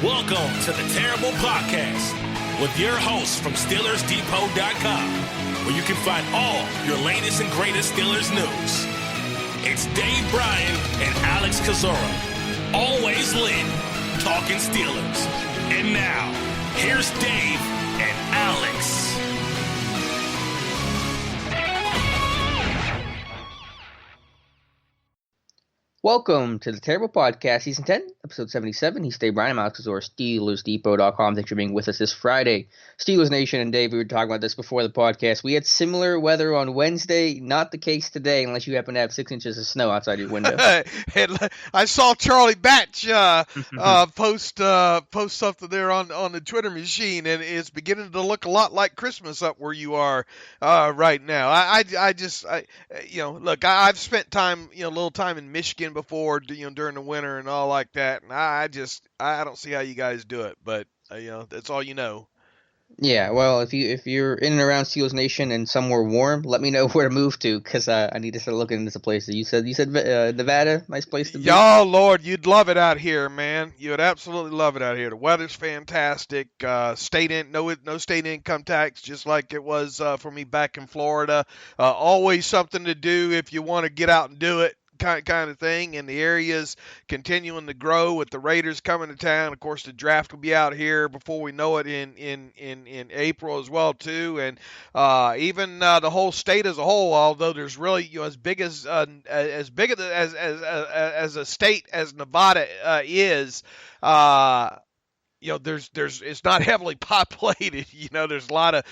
Welcome to the Terrible Podcast with your hosts from SteelersDepot.com, where you can find all your latest and greatest Steelers news. It's Dave Bryan and Alex Kozora, always lit, talking Steelers. And now, here's Dave and Alex. Welcome to the Terrible Podcast, Season 10, Episode 77. He's Dave Bryan, I'm Alex Kozora, SteelersDepot.com. Thanks for being with us this Friday. Steelers Nation and Dave, we were talking about this before the podcast. We had similar weather on Wednesday, not the case today, unless you happen to have 6 inches of snow outside your window. I saw Charlie Batch post something there on the Twitter machine, and it's beginning to look a lot like Christmas up where you are right now. Look, I've spent time, a little time in Michigan before, during the winter and all like that, and I don't see how you guys do it, but that's all you know. Yeah, well, if you're in and around Steelers Nation and somewhere warm, let me know where to move to, because I need to start looking into some places. You said Nevada, nice place to be. Oh Lord, you'd love it out here, man. You would absolutely love it out here. The weather's fantastic. No state income tax, just like it was for me back in Florida. Always something to do if you want to get out and do it. Kind of thing, and the area's continuing to grow with the Raiders coming to town. Of course, the draft will be out here before we know it in April as well too, and even the whole state as a whole. Although there's really as big as a state as Nevada is. It's not heavily populated. There's a lot of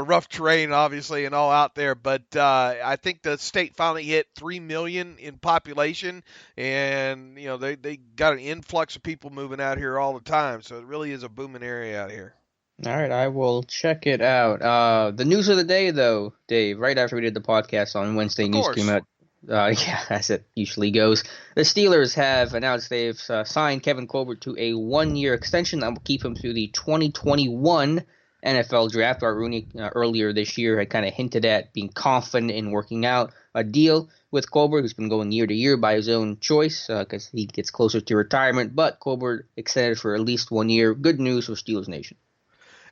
rough terrain, obviously, and all out there. But I think the state finally hit 3 million in population, and they got an influx of people moving out here all the time. So it really is a booming area out here. All right, I will check it out. The news of the day, though, Dave. Right after we did the podcast on Wednesday, news came out. As it usually goes. The Steelers have announced they've signed Kevin Colbert to a 1-year extension that will keep him through the 2021 NFL Draft. Art Rooney earlier this year had kind of hinted at being confident in working out a deal with Colbert, who's been going year to year by his own choice because he gets closer to retirement. But Colbert extended for at least 1 year. Good news for Steelers Nation.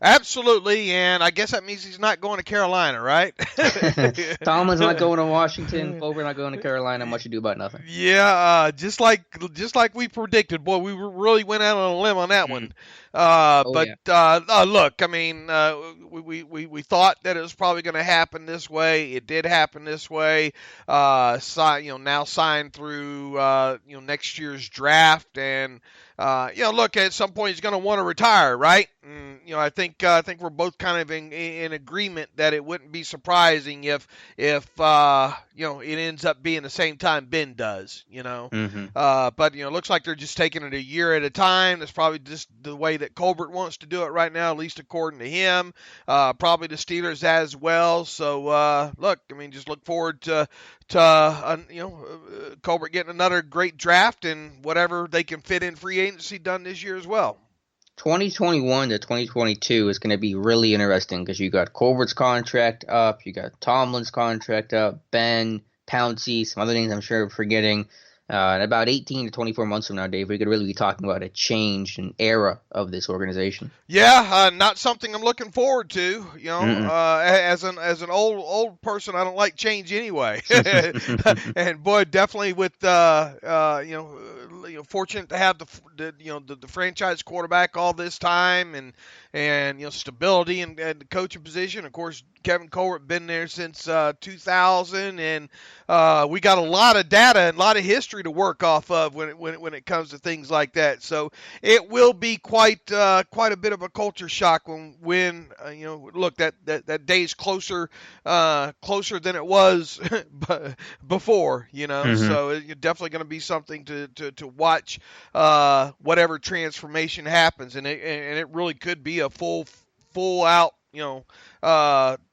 Absolutely, and I guess that means he's not going to Carolina, right? Tomlin's not going to Washington. Colbert not going to Carolina. Much ado about nothing. Yeah, just like we predicted. Boy, we really went out on a limb on that one. Look, I mean, we thought that it was probably going to happen this way. It did happen this way. Now signed through next year's draft, and look, at some point he's going to want to retire, right? And, I think we're both kind of in agreement that it wouldn't be surprising if it ends up being the same time Ben does, Mm-hmm. But it looks like they're just taking it a year at a time. That's probably just the way that Colbert wants to do it right now, at least according to him. Probably the Steelers as well. So look, I mean, just look forward to Colbert getting another great draft and whatever they can fit in free agency done this year as well. 2021 to 2022 is going to be really interesting because you got Colbert's contract up, you got Tomlin's contract up, Ben, Pouncey, some other names I'm sure I'm forgetting. In about 18 to 24 months from now, Dave, we could really be talking about a change, an era of this organization. Yeah, not something I'm looking forward to. As an old person, I don't like change anyway. And boy, definitely with fortunate to have the franchise quarterback all this time, and stability and the coaching position. Of course, Kevin Colbert been there since 2000, and we got a lot of data and a lot of history to work off of when it comes to things like that. So it will be quite a bit of a culture shock when look, that day's closer than it was before. Mm-hmm. So it's definitely going to be something to watch whatever transformation happens, and it really could be a full out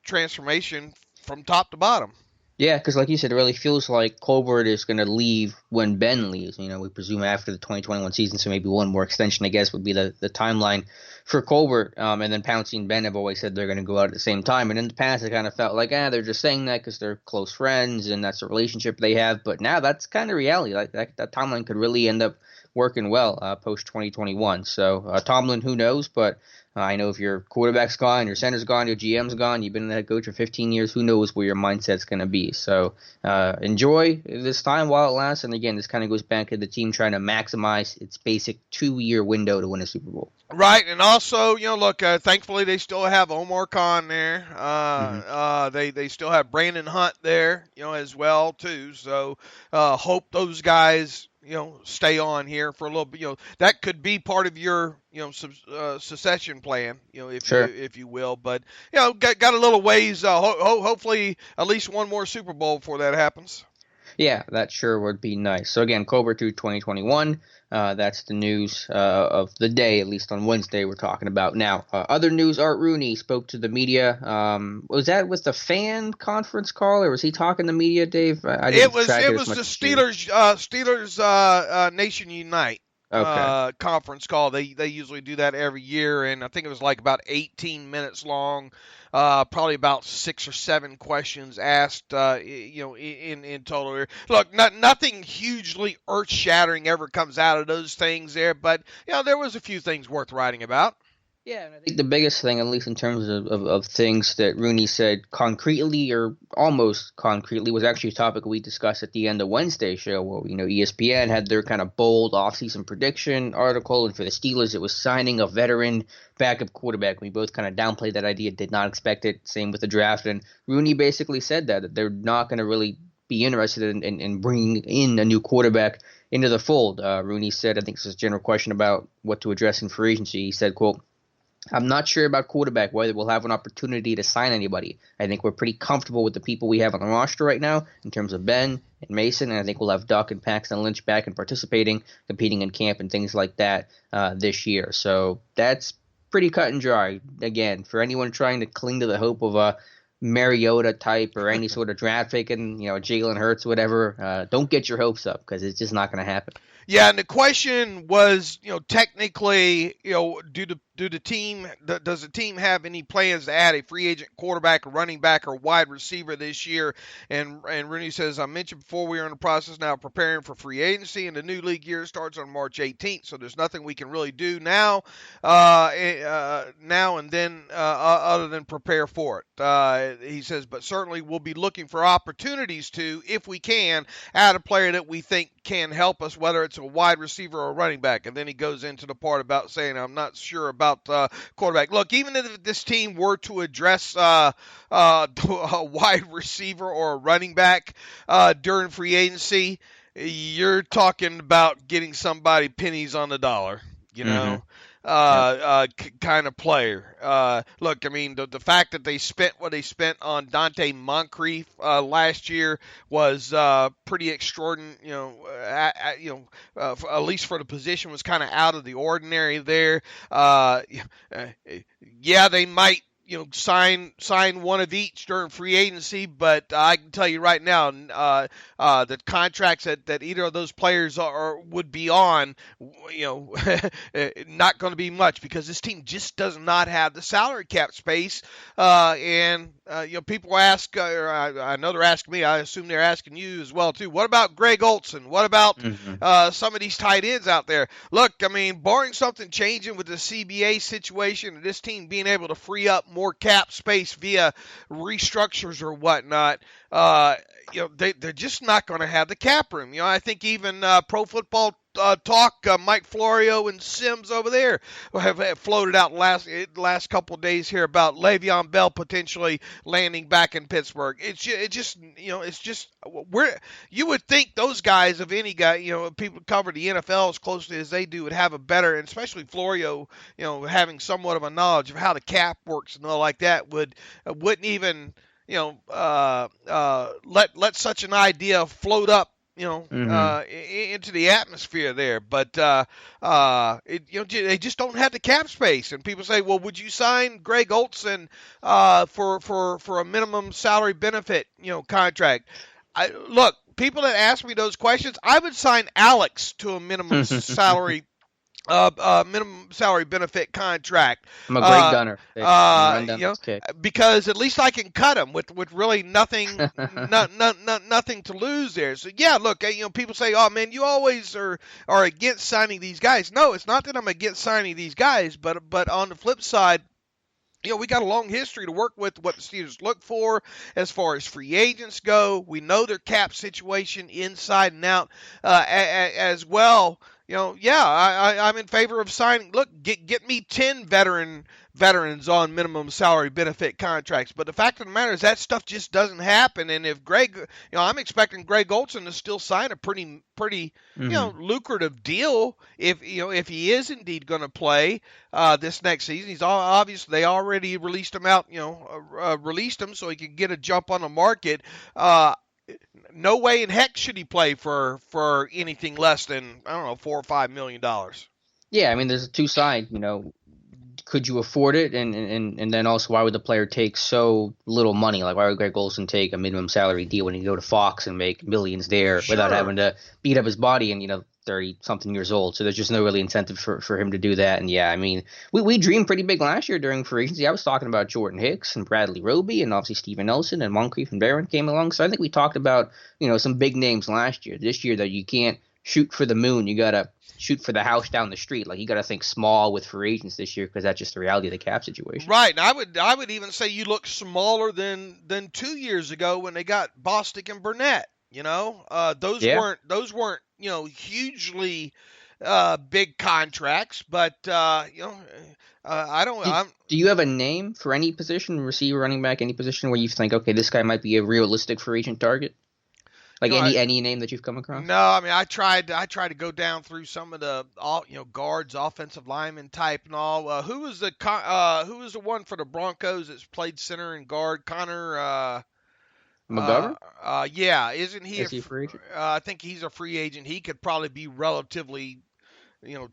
transformation from top to bottom. Yeah, because like you said, it really feels like Colbert is going to leave when Ben leaves. We presume after the 2021 season, so maybe one more extension, I guess, would be the timeline for Colbert. And then Pouncey and Ben have always said they're going to go out at the same time. And in the past, it kind of felt like, they're just saying that because they're close friends and that's the relationship they have. But now that's kind of reality. Like that timeline could really end up working well post 2021. So Tomlin, who knows? But I know if your quarterback's gone, your center's gone, your GM's gone, you've been the head coach for 15 years, who knows where your mindset's going to be. So enjoy this time while it lasts. And again, this kind of goes back to the team trying to maximize its basic 2-year window to win a Super Bowl. Right, and also, look, thankfully they still have Omar Khan there. They still have Brandon Hunt there, as well too. So hope those guys, stay on here for a little bit. That could be part of your, succession plan, if you will. But got a little ways. Hopefully, at least one more Super Bowl before that happens. Yeah, that sure would be nice. So again, Colbert through 2021. That's the news of the day, at least on Wednesday we're talking about. Now, other news, Art Rooney spoke to the media. Was that with the fan conference call, or was he talking to media, Dave? It was the Steelers Nation Unite. Conference call. They usually do that every year, and I think it was like about 18 minutes long. Probably about 6 or 7 questions asked, in total. Look, nothing hugely earth-shattering ever comes out of those things there, but there was a few things worth writing about. Yeah, and I think the biggest thing, at least in terms of things that Rooney said concretely or almost concretely, was actually a topic we discussed at the end of Wednesday's show, where ESPN had their kind of bold offseason prediction article, and for the Steelers it was signing a veteran backup quarterback. We both kind of downplayed that idea, did not expect it. Same with the draft, and Rooney basically said that they're not going to really be interested in bringing in a new quarterback into the fold. Rooney said, I think this is a general question about what to address in free agency. He said, quote, "I'm not sure about quarterback, whether we'll have an opportunity to sign anybody. I think we're pretty comfortable with the people we have on the roster right now in terms of Ben and Mason, and I think we'll have Duck and Paxton Lynch back and participating, competing in camp and things like that this year." So that's pretty cut and dry. Again, for anyone trying to cling to the hope of a Mariota type or any sort of draft picking, Jalen Hurts, whatever, don't get your hopes up because it's just not going to happen. Yeah, and the question was, technically, does the team have any plans to add a free agent quarterback, a running back, or wide receiver this year? And Rooney says, I mentioned before, we are in the process now of preparing for free agency, and the new league year starts on March 18th, so there's nothing we can really do now and then other than prepare for it. He says, but certainly we'll be looking for opportunities to, if we can, add a player that we think can help us, whether it's a wide receiver or a running back. And then he goes into the part about saying, I'm not sure about quarterback. Look, even if this team were to address a wide receiver or a running back during free agency, you're talking about getting somebody pennies on the dollar, kind of player. Look, I mean, the fact that they spent what they spent on Diontae Moncrief last year was pretty extraordinary. At least for the position, was kind of out of the ordinary there. Yeah, they might sign one of each during free agency, but I can tell you right now, the contracts that either of those players would be on, not going to be much because this team just does not have the salary cap space. And people ask, or I know they're asking me, I assume they're asking you as well too. What about Greg Olsen? What about some of these tight ends out there? Look, I mean, barring something changing with the CBA situation and this team being able to free up more cap space via restructures or whatnot, they're just not going to have the cap room. I think even Pro Football Talk, Mike Florio and Sims over there have floated out last couple of days here about Le'Veon Bell potentially landing back in Pittsburgh. It's just you would think those guys, of any guy, people cover the NFL as closely as they do, would have a better, and especially Florio, having somewhat of a knowledge of how the cap works and all like that, wouldn't even let such an idea float up into the atmosphere there. But they just don't have the cap space. And people say, well, would you sign Greg Olsen for a minimum salary benefit contract? Look, people that ask me those questions, I would sign Alex to a minimum salary minimum salary benefit contract. I'm a great gunner. Run down You know, this kick. because at least I can cut him with really nothing, nothing to lose there. So yeah, look, people say, oh man, you always are against signing these guys. No, it's not that I'm against signing these guys, but on the flip side, we got a long history to work with what the Steelers look for as far as free agents go. We know their cap situation inside and out as well. I'm in favor of signing. Look, get me 10 veterans on minimum salary benefit contracts. But the fact of the matter is that stuff just doesn't happen. And if I'm expecting Greg Olsen to still sign a pretty lucrative deal if he is indeed going to play this next season. He's obviously they already released him out, released him so he could get a jump on the market. No way in heck should he play for anything less than, I don't know, $4 or $5 million. Yeah, I mean, there's a two side. Could you afford it, and then also why would the player take so little money? Like, why would Greg Olsen take a minimum salary deal when he go to Fox and make millions there without having to beat up his body and 30-something years old? So there's just no really incentive for him to do that. And yeah, I mean, we dreamed pretty big last year during free agency. I was talking about Jordan Hicks and Bradley Roby and obviously Steven Nelson and Moncrief and Barron came along. So I think we talked about some big names last year. This year that you can't shoot for the moon, you gotta shoot for the house down the street. Like, you got to think small with free agents this year because that's just the reality of the cap situation. Right, and I would even say you look smaller than 2 years ago when they got Bostic and Burnett. Those weren't hugely big contracts, but I don't. Do you have a name for any position, receiver, running back, any position where you think, okay, this guy might be a realistic free agent target? Like any name that you've come across? No, I mean I tried to go down through some of the guards, offensive lineman type and all. Who was the one for the Broncos that's played center and guard? Connor McGovern? Yeah, isn't he? Is he a free agent? I think he's a free agent. He could probably be relatively,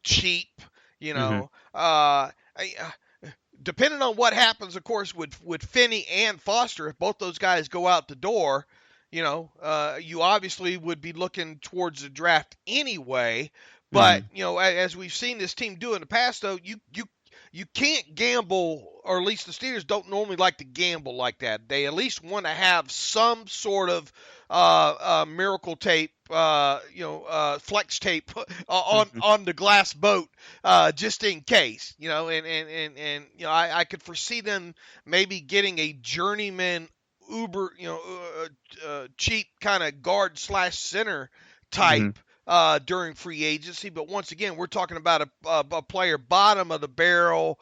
cheap. Depending on what happens, of course, with Finney and Foster, if both those guys go out the door. You obviously would be looking towards the draft anyway. But, as we've seen this team do in the past, though, you can't gamble, or at least the Steelers don't normally like to gamble like that. They at least want to have some sort of miracle tape, flex tape on the glass boat, just in case, I could foresee them maybe getting a journeyman uber, cheap kind of guard / center type during free agency. But once again, we're talking about a player bottom of the barrel,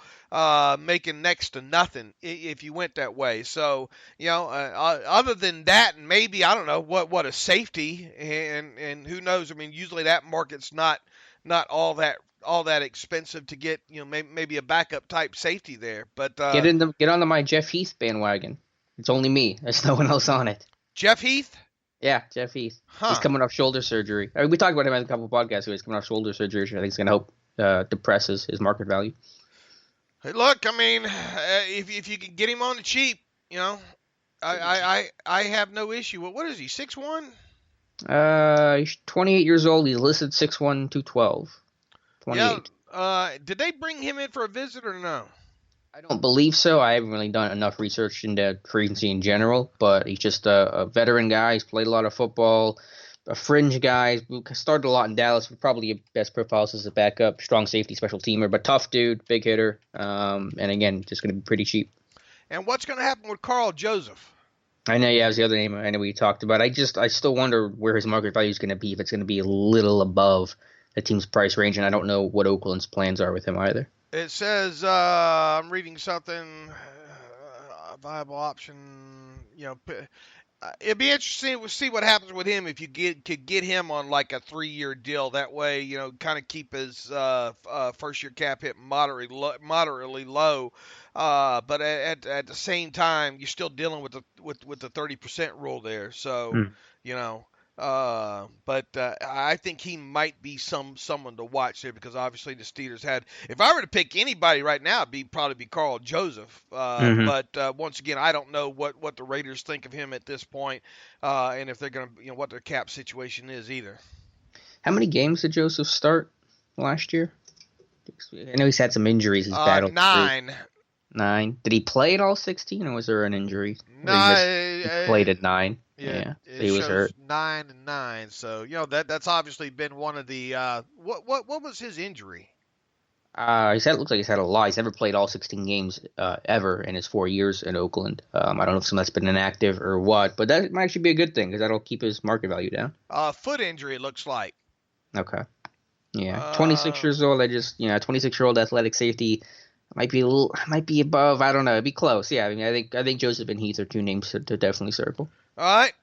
making next to nothing if you went that way. So, other than that, and maybe, I don't know, what a safety, and who knows? I mean, usually that market's not all that expensive to get, maybe a backup type safety there. But get onto my Jeff Heath bandwagon. It's only me. There's no one else on it. Jeff Heath? Yeah, Jeff Heath. He's coming off shoulder surgery. I mean, we talked about him in a couple of podcasts. He's coming off shoulder surgery. I think it's going to help depress his market value. Hey, look, I mean, if you can get him on the cheap, I have no issue. What is he, 6'1"? He's 28 years old. He's listed 6'1", 212. 28. Yeah, did they bring him in for a visit or no? I don't believe so. I haven't really done enough research into free agency in general, but he's just a veteran guy. He's played a lot of football, a fringe guy. Started a lot in Dallas, but probably best profiles as a backup, strong safety, special teamer, but tough dude, big hitter, and again, just going to be pretty cheap. And what's going to happen with Carl Joseph? I know, yeah, it was the other name I know we talked about. I still wonder where his market value is going to be, if it's going to be a little above the team's price range, and I don't know what Oakland's plans are with him either. It says, I'm reading something, viable option, it'd be interesting to see what happens with him if you could get him on like a 3-year deal. That way, kind of keep his first-year cap hit moderately low. But at the same time, you're still dealing with the 30% rule there. So, but I think he might be someone to watch there, because obviously the Steelers had. If I were to pick anybody right now, it'd probably be Carl Joseph. But once again, I don't know what the Raiders think of him at this point, and if they're going to, what their cap situation is either. How many games did Joseph start last year? I know he's had some injuries. He's battled 9. Through. 9. Did he play at all 16, or was there an injury? No, he played at 9. Yeah, so it he was shows hurt. 9 and 9. So that's obviously been one of the what was his injury? Looks like he's had a lot. He's never played all 16 games ever in his 4 years in Oakland. I don't know if some that's been inactive or what, but that might actually be a good thing because that'll keep his market value down. Foot injury, it looks like. Okay. Yeah, 26 years old. 26-year-old athletic safety might be above. I don't know. It'd be close. Yeah, I mean, I think Joseph and Heath are two names to definitely circle. All right.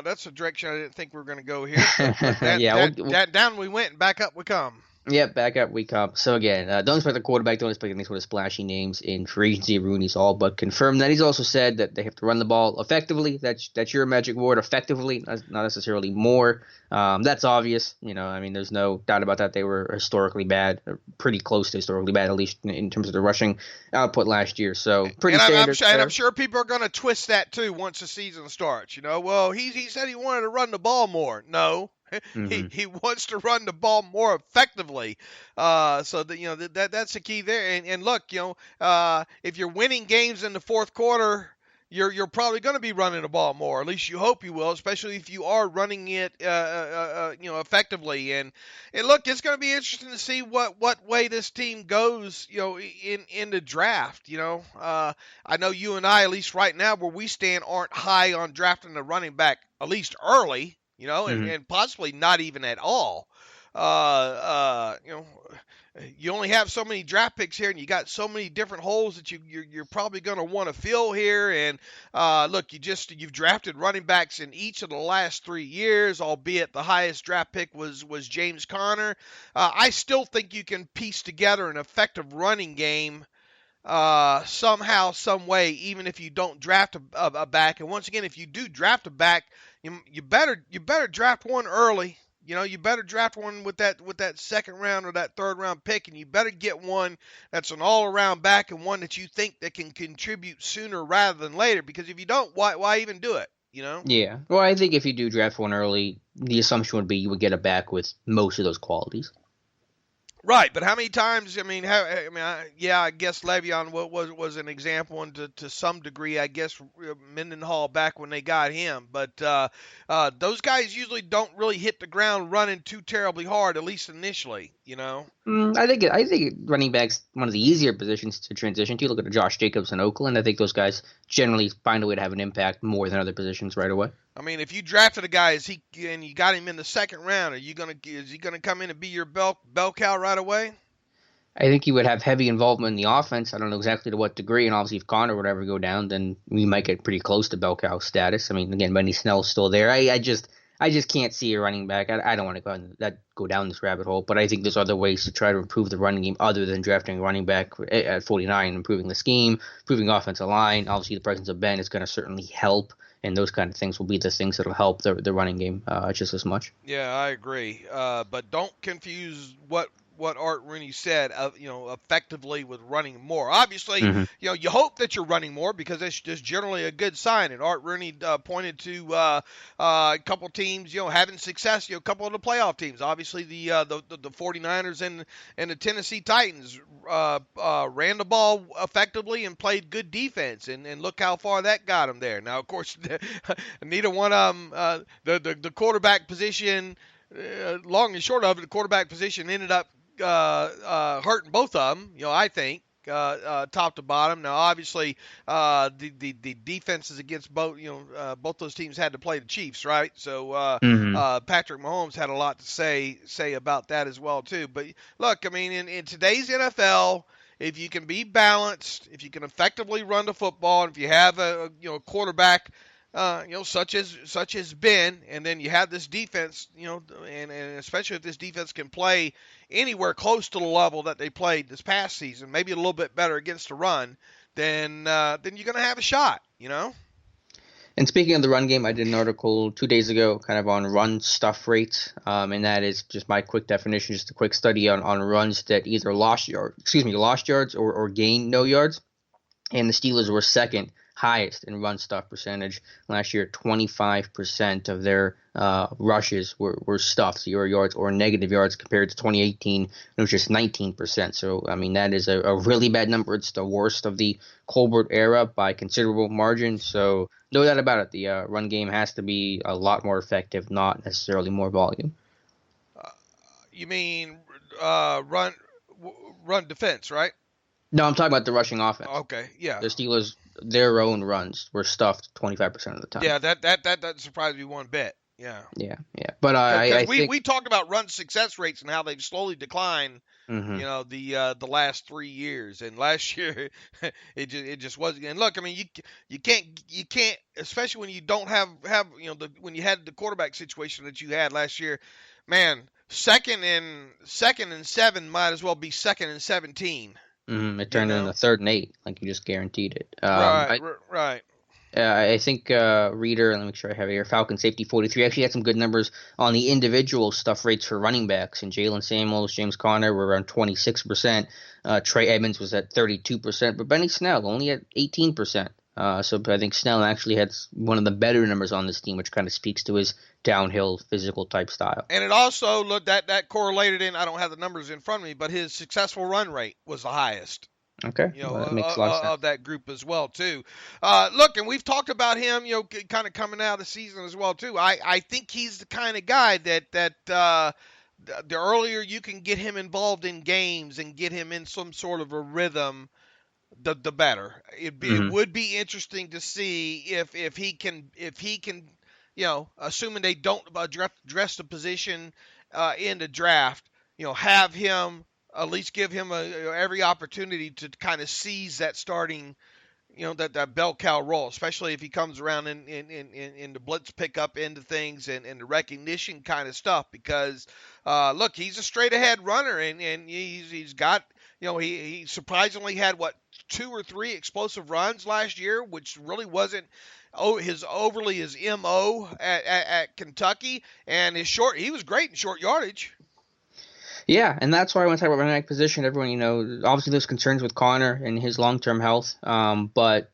That's a direction I didn't think we were going to go here. But down we went and back up we come. Yep, back up we come. So again, don't expect the quarterback, don't expect any sort of splashy names in free agency. Rooney's all but confirmed that. He's also said that they have to run the ball effectively. That's your magic word, effectively, not necessarily more. That's obvious. I mean, there's no doubt about that. They were historically bad, pretty close to historically bad, at least in terms of the rushing output last year. So pretty standard. I'm sure people are going to twist that too once the season starts. Well, he said he wanted to run the ball more. No. Mm-hmm. He wants to run the ball more effectively, so that that's the key there. And look, if you're winning games in the fourth quarter, you're probably going to be running the ball more. At least you hope you will, especially if you are running it effectively. And look, it's going to be interesting to see what way this team goes, in the draft. I know you and I, at least right now, where we stand, aren't high on drafting the running back, at least early. And possibly not even at all. You only have so many draft picks here, and you got so many different holes that you're probably going to want to fill here. And look, you've drafted running backs in each of the last 3 years, albeit the highest draft pick was James Conner. I still think you can piece together an effective running game somehow, some way, even if you don't draft a back. And once again, if you do draft a back, you better draft one early. You better draft one with that second round or that third round pick, and you better get one that's an all around back and one that you think that can contribute sooner rather than later. Because if you don't, why even do it? Yeah. Well, I think if you do draft one early, the assumption would be you would get a back with most of those qualities. Right, but how many times? I guess Le'Veon was an example, and to some degree, I guess Mendenhall back when they got him. But those guys usually don't really hit the ground running too terribly hard, at least initially. I think running back's one of the easier positions to transition to. Look at Josh Jacobs in Oakland. I think those guys generally find a way to have an impact more than other positions right away. I mean, if you drafted a guy and you got him in the second round, is he gonna come in and be your bell cow right away? I think he would have heavy involvement in the offense. I don't know exactly to what degree, and obviously if Conner would ever go down, then we might get pretty close to bell cow status. I mean, again, Benny Snell's still there. I just can't see a running back. I don't want to go down this rabbit hole, but I think there's other ways to try to improve the running game other than drafting a running back at 49, improving the scheme, improving offensive line. Obviously, the presence of Ben is going to certainly help, and those kind of things will be the things that will help the running game just as much. Yeah, I agree. But don't confuse what Art Rooney said, effectively with running more. Obviously, you hope that you're running more because that's just generally a good sign. And Art Rooney pointed to a couple teams, having success. A couple of the playoff teams. Obviously, the 49ers and the Tennessee Titans ran the ball effectively and played good defense. And look how far that got them there. Now, of course, neither one of them, the quarterback position. Long and short of it, the quarterback position ended up hurting both of them, I think, top to bottom. Now, obviously, the defenses against both those teams had to play the Chiefs, right? So Patrick Mahomes had a lot to say about that as well, too. But look, I mean, in today's NFL, if you can be balanced, if you can effectively run the football, and if you have a quarterback such as Ben, and then you have this defense, and especially if this defense can play anywhere close to the level that they played this past season, maybe a little bit better against the run, then you're going to have a shot, And speaking of the run game, I did an article 2 days ago kind of on run stuff rates, and that is just my quick definition, just a quick study on runs that either lost yards or gained no yards, and the Steelers were second highest in run stuff percentage last year. 25% of their rushes were stuffed, 0 yards or negative yards, compared to 2018, it was just 19%. So, I mean, that is a really bad number. It's the worst of the Colbert era by considerable margin. So, no doubt about it, the run game has to be a lot more effective, not necessarily more volume. You mean run defense, right? No, I'm talking about the rushing offense. Okay, yeah. The Steelers, their own runs were stuffed 25% of the time. Yeah, that surprised me one bit. Yeah. But I we think we talked about run success rates and how they've slowly declined. Mm-hmm. You know, the last 3 years, and last year it just wasn't. And look, I mean, you can't, especially when you don't have when you had the quarterback situation that you had last year, man. Second and 7 might as well be 2nd and 17. It turned into 3rd and 8, like you just guaranteed it. Right. I think Reader, let me make sure I have it here, Falcon Safety 43 actually had some good numbers on the individual stuff rates for running backs. And Jalen Samuels, James Conner were around 26%. Trey Edmonds was at 32%, but Benny Snell only at 18%. So I think Snell actually had one of the better numbers on this team, which kind of speaks to his downhill physical type style. And it also looked that correlated in, I don't have the numbers in front of me, but his successful run rate was the highest. Okay, that makes a lot of sense. Of that group as well too. Look, and we've talked about him, kind of coming out of the season as well too. I think he's the kind of guy that the earlier you can get him involved in games and get him in some sort of a rhythm, the better. It would be interesting to see if he can assuming they don't address the position in the draft, have him. At least give him every opportunity to kind of seize that starting, that bell cow role, especially if he comes around in the blitz pickup end of things and the recognition kind of stuff. Because look, he's a straight ahead runner, and he's got, he surprisingly had 2 or 3 explosive runs last year, which really wasn't his MO at Kentucky, and he was great in short yardage. Yeah, and that's why I want to talk about running back position. Everyone, obviously there's concerns with Conner and his long-term health, but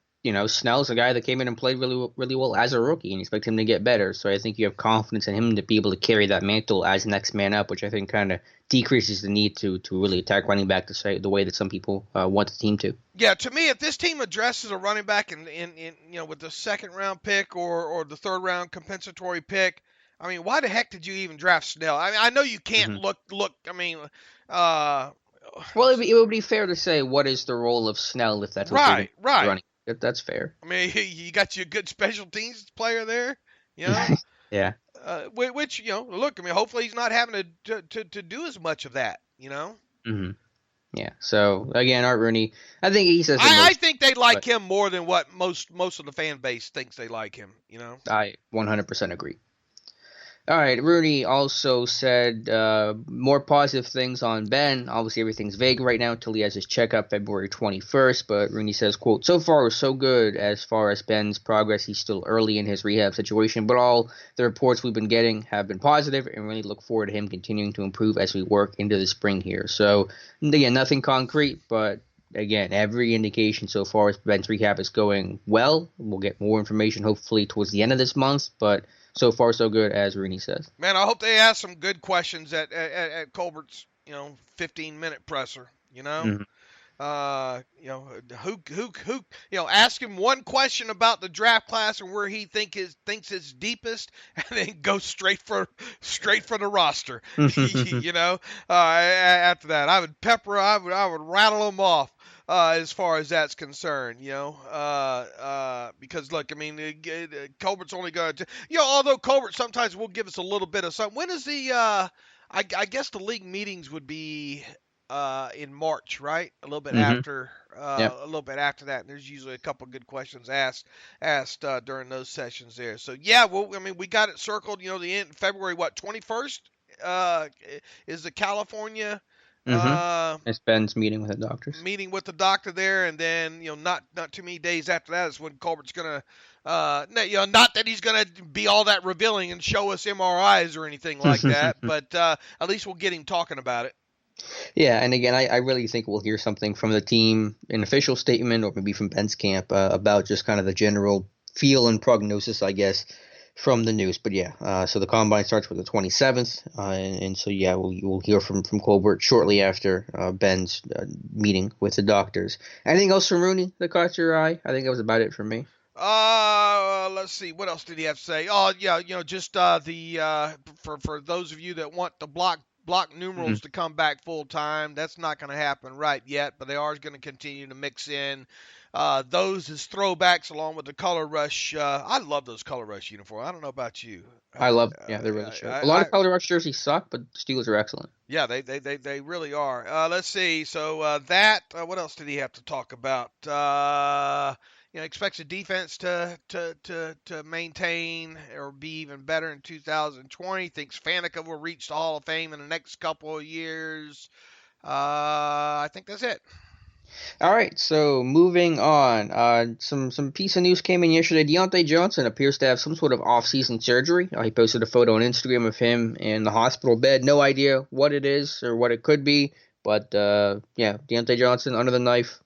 Snell's a guy that came in and played really, really well as a rookie, and you expect him to get better. So I think you have confidence in him to be able to carry that mantle as next man up, which I think kind of decreases the need to really attack running back the way that some people want the team to. Yeah, to me, if this team addresses a running back in with the 2nd round pick or the 3rd round compensatory pick, I mean, why the heck did you even draft Snell? I mean, I know you can't look. I mean, well, it would be fair to say, what is the role of Snell if that's right. Running? That's fair. I mean, you got your good special teams player there, Yeah. Which look, I mean, hopefully he's not having to do as much of that, Mm-hmm. Yeah. So again, Art Rooney, I think he says. I think they like him more than what most of the fan base thinks they like him. I 100% agree. All right, Rooney also said more positive things on Ben. Obviously, everything's vague right now until he has his checkup February 21st, but Rooney says, quote, "So far, so good as far as Ben's progress. He's still early in his rehab situation, but all the reports we've been getting have been positive, and really look forward to him continuing to improve as we work into the spring here." So, again, nothing concrete, but again, every indication so far as Ben's rehab is going well. We'll get more information hopefully towards the end of this month, but so far, so good, as Rooney says. Man, I hope they ask some good questions at Colbert's, 15-minute presser. Mm-hmm. Ask him one question about the draft class and where he thinks it's deepest, and then go straight for the roster. After that, I would rattle them off. As far as that's concerned, because look, I mean, Colbert's only going to, although Colbert sometimes will give us a little bit of something. When is the, I guess the league meetings would be in March, right? A little bit after, a little bit after that. And there's usually a couple of good questions asked during those sessions there. So yeah, well, I mean, we got it circled. The end February 21st is the California. It's Ben's meeting with the doctors. Meeting with the doctor there, and then not too many days after that is when Colbert's gonna, not that he's gonna be all that revealing and show us MRIs or anything like that, but at least we'll get him talking about it. Yeah, and again, I really think we'll hear something from the team, an official statement, or maybe from Ben's camp about just kind of the general feel and prognosis, I guess, from the news. But yeah, so the combine starts with the 27th, and so yeah, we'll hear from Colbert shortly after Ben's meeting with the doctors. Anything else from Rooney that caught your eye? I think that was about it for me. Let's see. What else did he have to say? Oh, yeah, just for those of you that want the block numerals to come back full time, that's not going to happen right yet, but they are going to continue to mix in those as throwbacks along with the color rush. I love those color rush uniforms. I don't know about you. Yeah, they're really sharp. A lot of color rush jerseys suck, but the Steelers are excellent. Yeah, they really are. Let's see. So what else did he have to talk about? Expects the defense to maintain or be even better in 2020. Thinks Faneca will reach the Hall of Fame in the next couple of years. I think that's it. All right, so moving on. Some piece of news came in yesterday. Diontae Johnson appears to have some sort of off-season surgery. He posted a photo on Instagram of him in the hospital bed. No idea what it is or what it could be, but yeah, Diontae Johnson under the knife.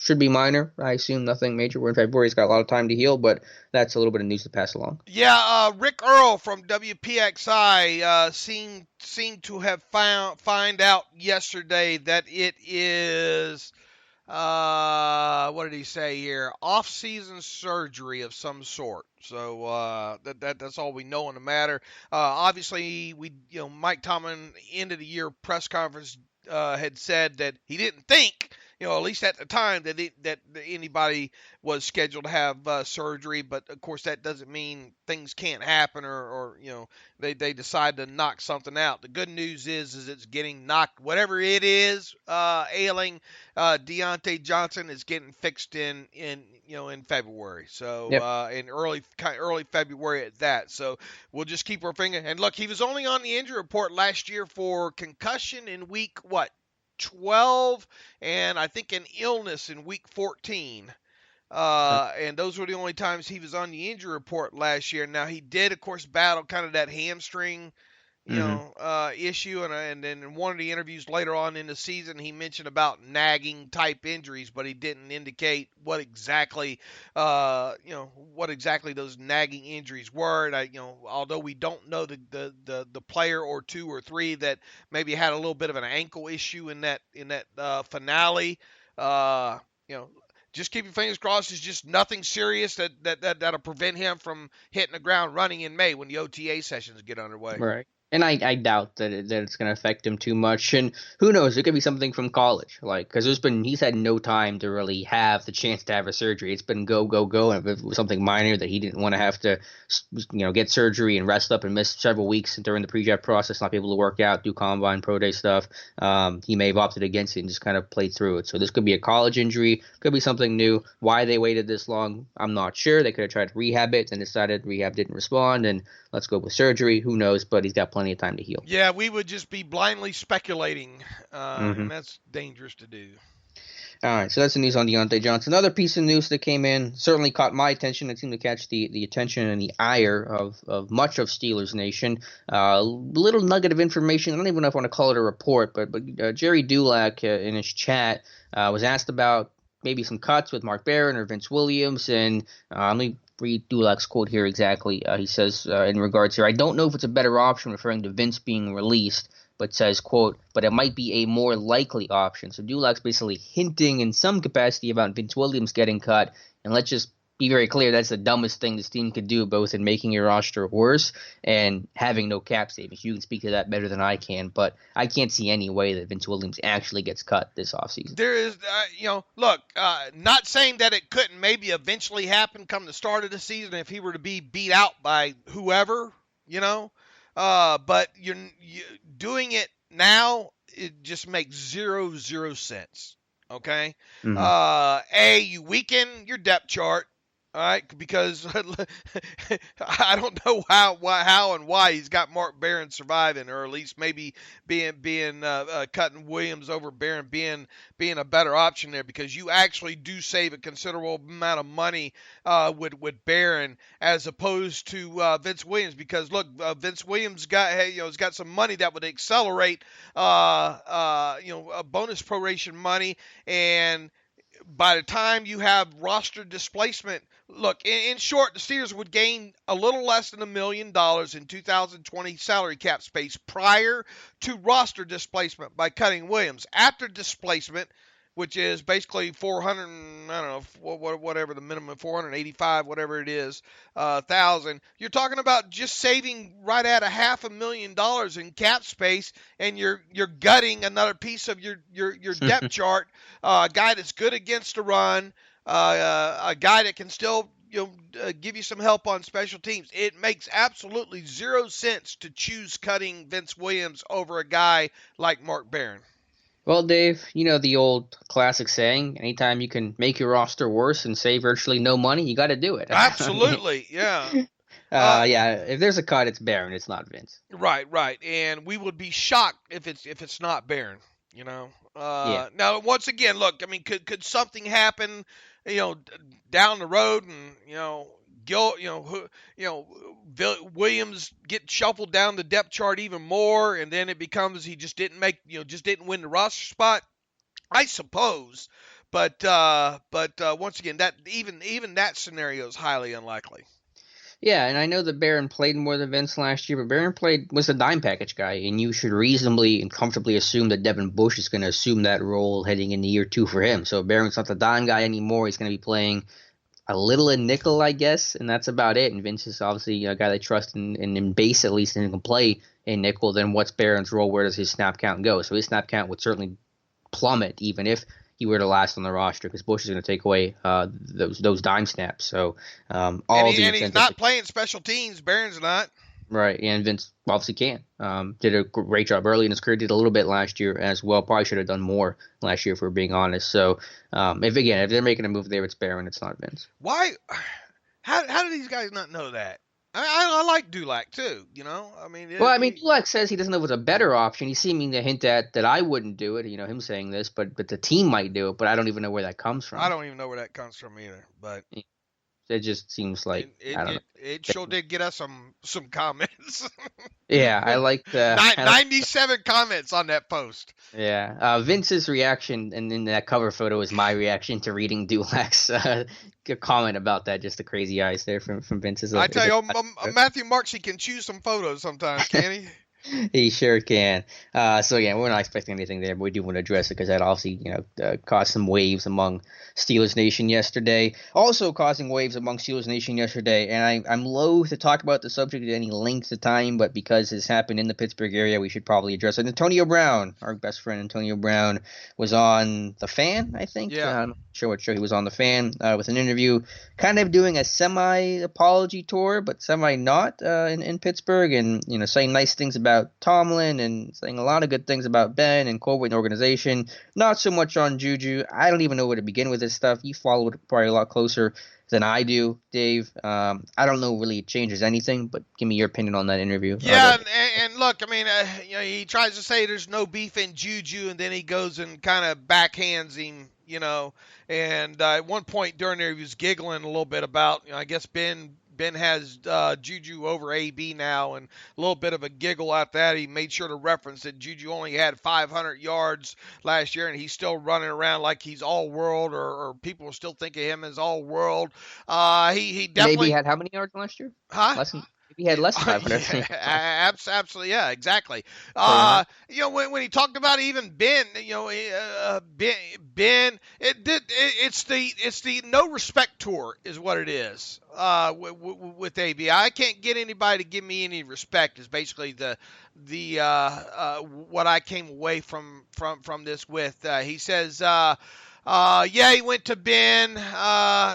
Should be minor, I assume. Nothing major. We're in February. He's got a lot of time to heal, but that's a little bit of news to pass along. Yeah, Rick Earl from WPXI seemed to have find out yesterday that it is. What did he say here? Off-season surgery of some sort. So that's all we know on the matter. Obviously, Mike Tomlin end of the year press conference had said that he didn't think, at least at the time, that anybody was scheduled to have surgery. But of course, that doesn't mean things can't happen or they decide to knock something out. The good news is it's getting knocked. Whatever it is ailing Diontae Johnson is getting fixed in February. So yep. In early February at that. So we'll just keep our finger. And look, he was only on the injury report last year for concussion in week 12, and I think an illness in week 14. And those were the only times he was on the injury report last year. Now, he did, of course, battle kind of that hamstring, issue. And then in one of the interviews later on in the season, he mentioned about nagging type injuries, but he didn't indicate what exactly those nagging injuries were. And although we don't know the player or two or three that maybe had a little bit of an ankle issue in that finale, just keep your fingers crossed. It's just nothing serious that'll prevent him from hitting the ground running in May when the OTA sessions get underway. Right. And I doubt that it's going to affect him too much. And who knows? It could be something from college, because he's had no time to really have the chance to have a surgery. It's been go. And if it was something minor that he didn't want to have to, get surgery and rest up and miss several weeks during the pre-draft process, not be able to work out, do combine, pro day stuff, he may have opted against it and just kind of played through it. So this could be a college injury, could be something new. Why they waited this long, I'm not sure. They could have tried to rehab it and decided rehab didn't respond, and let's go with surgery. Who knows? But he's got plenty of time to heal. Yeah, we would just be blindly speculating, and that's dangerous to do. All right, so that's the news on Diontae Johnson. Another piece of news that came in certainly caught my attention. It seemed to catch the attention and the ire of much of Steelers Nation. Little nugget of information. I don't even know if I want to call it a report, but Jerry Dulac in his chat was asked about maybe some cuts with Mark Barron or Vince Williams, and let me read Dulac's quote here exactly. He says in regards here, I don't know if it's a better option, referring to Vince being released, but says, quote, but it might be a more likely option. So Dulac's basically hinting in some capacity about Vince Williams getting cut, and let's just be very clear, that's the dumbest thing this team could do, both in making your roster worse and having no cap savings. You can speak to that better than I can, but I can't see any way that Vince Williams actually gets cut this offseason. There is, look, not saying that it couldn't maybe eventually happen come the start of the season if he were to be beat out by whoever, but you're doing it now, it just makes zero sense, okay? Mm-hmm. You weaken your depth chart. All right, because I don't know how and why he's got Mark Barron surviving, or at least maybe being cutting Williams over Barron being a better option there, because you actually do save a considerable amount of money with Barron as opposed to Vince Williams. Because look, Vince Williams has got some money that would accelerate a bonus proration money, and by the time you have roster displacement, look, in short, the Steelers would gain a little less than $1 million in 2020 salary cap space prior to roster displacement by cutting Williams. After displacement, which is basically 400, I don't know, whatever the minimum, 485, whatever it is, thousand. You're talking about just saving right at $500,000 in cap space, and you're gutting another piece of your depth chart. A guy that's good against the run, a guy that can still give you some help on special teams. It makes absolutely zero sense to choose cutting Vince Williams over a guy like Mark Barron. Well, Dave, you know the old classic saying, anytime you can make your roster worse and save virtually no money, you got to do it. Absolutely, yeah. Yeah, if there's a cut, it's Barron, it's not Vince. Right. And we would be shocked if it's not Barron, you know. Yeah. Now, once again, look, I mean, could something happen, down the road, and Williams get shuffled down the depth chart even more, and then it becomes he just didn't win the roster spot, I suppose. But once again, that even that scenario is highly unlikely. Yeah, and I know that Barron played more than Vince last year, but Barron was a dime package guy, and you should reasonably and comfortably assume that Devin Bush is going to assume that role heading into year 2 for him. So Barron's not the dime guy anymore. He's going to be playing a little in nickel, I guess, and that's about it. And Vince is obviously a guy they trust in base at least, and he can play in nickel. Then what's Barron's role? Where does his snap count go? So his snap count would certainly plummet even if he were to last on the roster, because Bush is going to take away those dime snaps. So he's not playing special teams. Barron's not. Right, and Vince obviously can. Did a great job early in his career. Did a little bit last year as well. Probably should have done more last year, if we're being honest. So, if they're making a move there, it's Barron. It's not Vince. Why? How do these guys not know that? I like Dulac too. Dulac says he doesn't know if it's a better option. He's seeming to hint at that I wouldn't do it. Him saying this, but the team might do it. But I don't even know where that comes from. I don't even know where that comes from either. But it just seems like I don't know. It sure did get us some comments. Yeah, I like the 97 comments on that post. Yeah, Vince's reaction and in that cover photo is my reaction to reading Dulac's comment about that. Just the crazy eyes there from Vince's. I tell you, Matthew Marksey can choose some photos sometimes, can he? He sure can. So again, we're not expecting anything there, but we do want to address it because that obviously, caused some waves among Steelers Nation yesterday. Also causing waves among Steelers Nation yesterday, and I'm loath to talk about the subject at any length of time, but because this happened in the Pittsburgh area, we should probably address it. Antonio Brown, our best friend Antonio Brown, was on The Fan, I think. Yeah. I'm not sure what show he was on The Fan with an interview, kind of doing a semi-apology tour, but semi-not in Pittsburgh, and saying nice things about Tomlin and saying a lot of good things about Ben and Colbert and the organization. Not so much on Juju. I don't even know where to begin with this stuff. You follow it probably a lot closer than I do, Dave. I don't know really it changes anything, but give me your opinion on that interview. Yeah, and look, I mean, he tries to say there's no beef in Juju, and then he goes and kind of backhands him, and at one point during there he was giggling a little bit about, I guess Ben has Juju over AB now, and a little bit of a giggle at that. He made sure to reference that Juju only had 500 yards last year, and he's still running around like he's all-world, or people still think of him as all-world. He definitely... Maybe had how many yards last year? Huh? He had less than 500. Yeah, absolutely, yeah, exactly. When he talked about even Ben, Ben, it's the no respect tour is what it is. With AB, I can't get anybody to give me any respect. Is basically the what I came away from this with. He says. He went to Ben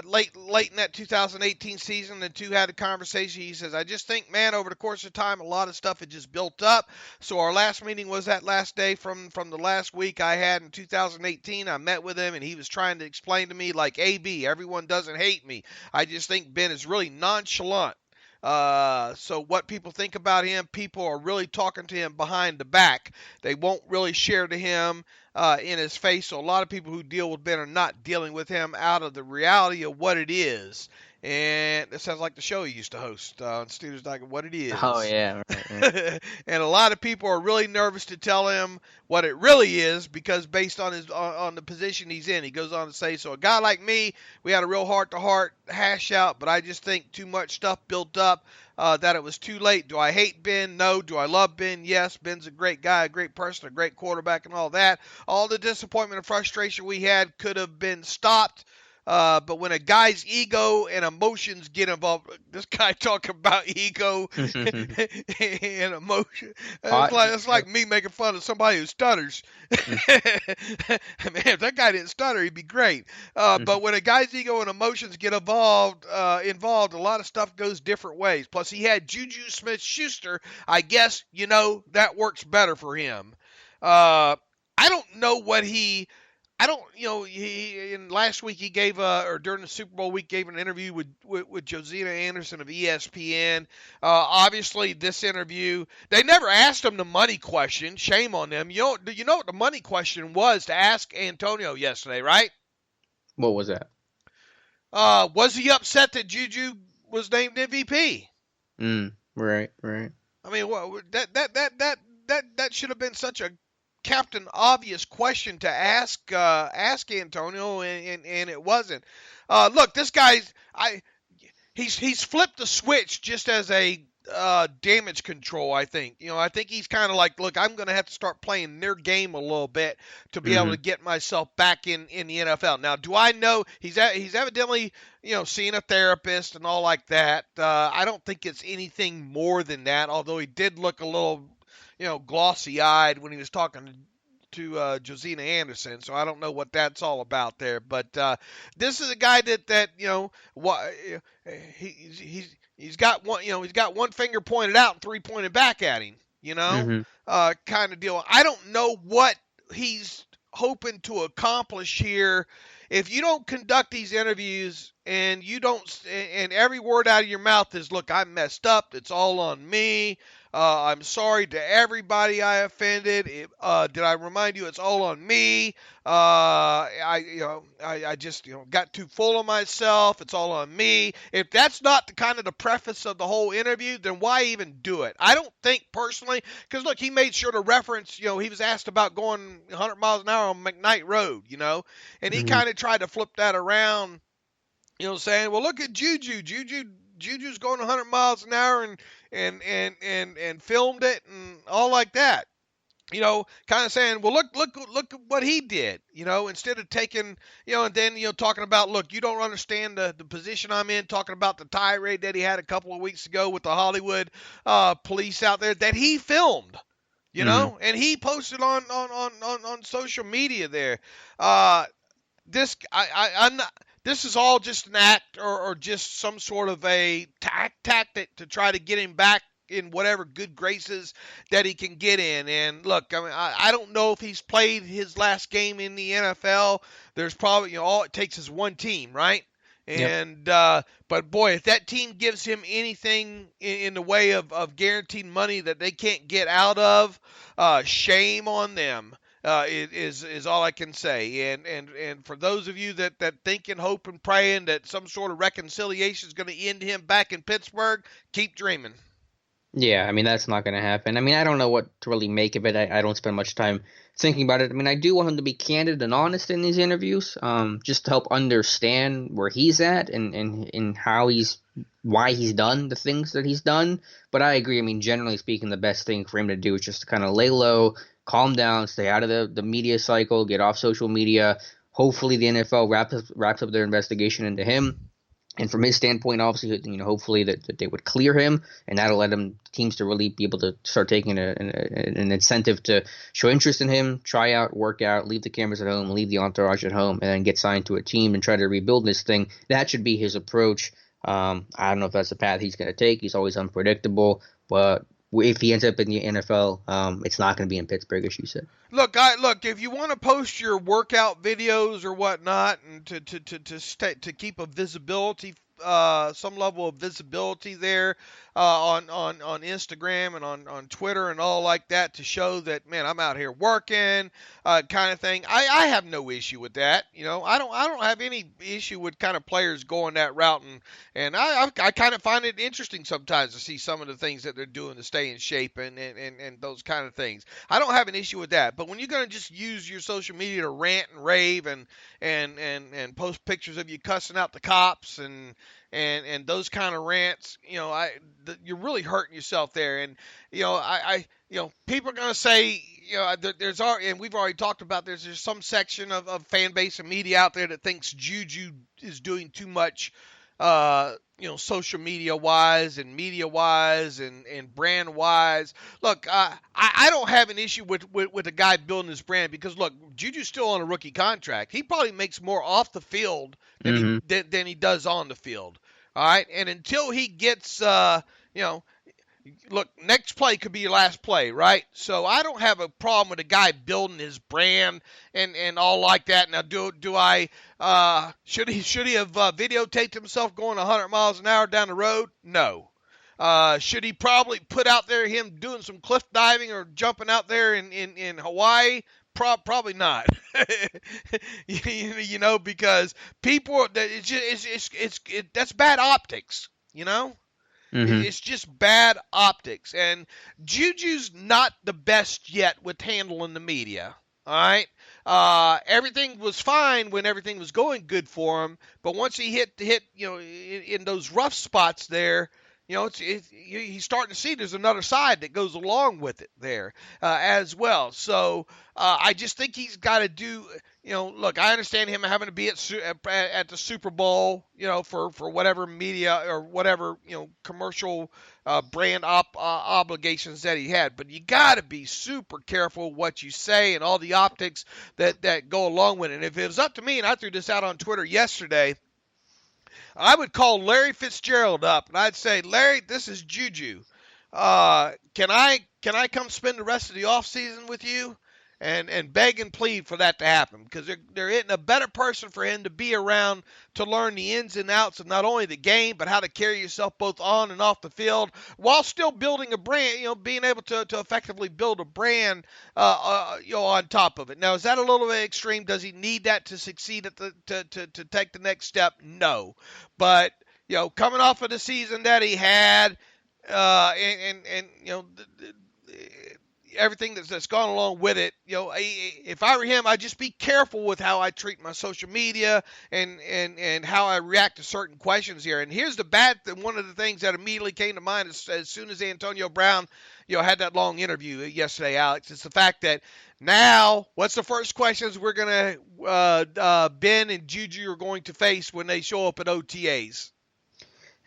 late in that 2018 season. The two had a conversation. He says, I just think, man, over the course of time, a lot of stuff had just built up. So our last meeting was that last day from the last week I had in 2018. I met with him, and he was trying to explain to me, like, AB, everyone doesn't hate me. I just think Ben is really nonchalant. So what people think about him, people are really talking to him behind the back. They won't really share to him in his face. So a lot of people who deal with Ben are not dealing with him out of the reality of what it is. And it sounds like the show he used to host on Steelers Like What It Is. Oh, yeah. Right. And a lot of people are really nervous to tell him what it really is because based on on the position he's in. He goes on to say, so a guy like me, we had a real heart-to-heart hash out, but I just think too much stuff built up that it was too late. Do I hate Ben? No. Do I love Ben? Yes. Ben's a great guy, a great person, a great quarterback, and all that. All the disappointment and frustration we had could have been stopped. But when a guy's ego and emotions get involved, this guy talking about ego and emotion, it's like me making fun of somebody who stutters. Man, if that guy didn't stutter, he'd be great. But when a guy's ego and emotions get involved, a lot of stuff goes different ways. Plus, he had Juju Smith-Schuster. I guess, that works better for him. I don't know what last week he gave or during the Super Bowl week gave an interview with Josina Anderson of ESPN. Obviously, this interview, they never asked him the money question. Shame on them. You know what the money question was to ask Antonio yesterday, right? What was that? Was he upset that Juju was named MVP? Right. I mean, that should have been such a Captain Obvious question to ask Antonio, and it wasn't. Look, this guy's he's flipped the switch just as a damage control. I think I think he's kind of like, look, I'm going to have to start playing their game a little bit to be able to get myself back in the NFL. Now, do I know he's evidently seeing a therapist and all like that? I don't think it's anything more than that. Although he did look a little glossy-eyed when he was talking to Josina Anderson, so I don't know what that's all about there. But this is a guy that he's got one finger pointed out and three pointed back at him, kind of deal. I don't know what he's hoping to accomplish here. If you don't conduct these interviews and and every word out of your mouth is, look, I messed up, it's all on me. I'm sorry to everybody I offended. Did I remind you it's all on me? I just got too full of myself. It's all on me. If that's not the preface of the whole interview, then why even do it? I don't think personally, because look, he made sure to reference. He was asked about going 100 miles an hour on McKnight Road. And he kind of tried to flip that around. Saying, well, look at Juju. Juju's going 100 miles an hour and filmed it and all like that. Kind of saying, well, look at what he did, instead of taking, and then, talking about, look, you don't understand the position I'm in, talking about the tirade that he had a couple of weeks ago with the Hollywood police out there that he filmed, and he posted on social media there. This is all just an act or just some sort of a tactic to try to get him back in whatever good graces that he can get in. And look, I mean, I don't know if he's played his last game in the NFL. There's probably, all it takes is one team, right? And, but boy, if that team gives him anything in the way of guaranteed money that they can't get out of, shame on them. Is all I can say. And for those of you that think and hope and praying that some sort of reconciliation is going to end him back in Pittsburgh, keep dreaming. Yeah, I mean, that's not going to happen. I mean, I don't know what to really make of it. I don't spend much time thinking about it. I mean, I do want him to be candid and honest in these interviews, just to help understand where he's at and why he's done the things that he's done. But I agree. I mean, generally speaking, the best thing for him to do is just to kind of lay low, calm down, stay out of the media cycle, get off social media. Hopefully the NFL wraps up their investigation into him. And from his standpoint, obviously, hopefully that they would clear him, and that'll let teams to really be able to start taking an incentive to show interest in him, try out, work out, leave the cameras at home, leave the entourage at home, and then get signed to a team and try to rebuild this thing. That should be his approach. I don't know if that's the path he's going to take. He's always unpredictable, but if he ends up in the NFL, it's not going to be in Pittsburgh, as you said. Look, if you want to post your workout videos or whatnot, and to keep a visibility, some level of visibility there, on Instagram and on Twitter and all like that to show that, man, I'm out here working, kind of thing. I have no issue with that. I don't have any issue with kind of players going that route, and I kind of find it interesting sometimes to see some of the things that they're doing to stay in shape and those kind of things. I don't have an issue with that. But when you're going to just use your social media to rant and rave and post pictures of you cussing out the cops and those kind of rants, you're really hurting yourself there. And people are going to say, and we've already talked about there's some section of fan base and media out there that thinks Juju is doing too much, social media wise and media wise and brand wise. Look, I don't have an issue with a guy building his brand because, look, Juju's still on a rookie contract. He probably makes more off the field than he does on the field. All right. And until he gets, look, next play could be your last play, right? So I don't have a problem with a guy building his brand and all like that. Now, do I should he have videotaped himself going 100 miles an hour down the road? No. Should he probably put out there him doing some cliff diving or jumping out there in Hawaii? Probably not. Because people, that's bad optics, It's just bad optics. And Juju's not the best yet with handling the media. All right. Everything was fine when everything was going good for him, but once he hit, in those rough spots there, he's starting to see there's another side that goes along with it there as well. So I just think he's got to do. Look, I understand him having to be at the Super Bowl, for whatever media or whatever commercial brand obligations that he had. But you got to be super careful what you say and all the optics that go along with it. And if it was up to me, and I threw this out on Twitter yesterday, I would call Larry Fitzgerald up and I'd say, Larry, this is Juju. Can I come spend the rest of the offseason with you? And beg and plead for that to happen, because they're hitting a better person for him to be around to learn the ins and outs of not only the game, but how to carry yourself both on and off the field while still building a brand, being able to effectively build a brand, on top of it. Now, is that a little bit extreme? Does he need that to succeed to take the next step? No. But, coming off of the season that he had, everything that's gone along with it, if I were him, I'd just be careful with how I treat my social media and how I react to certain questions here. And here's one of the things that immediately came to mind as soon as Antonio Brown, had that long interview yesterday, Alex. It's the fact that now, what's the first questions we're going to, Ben and Juju are going to face when they show up at OTAs?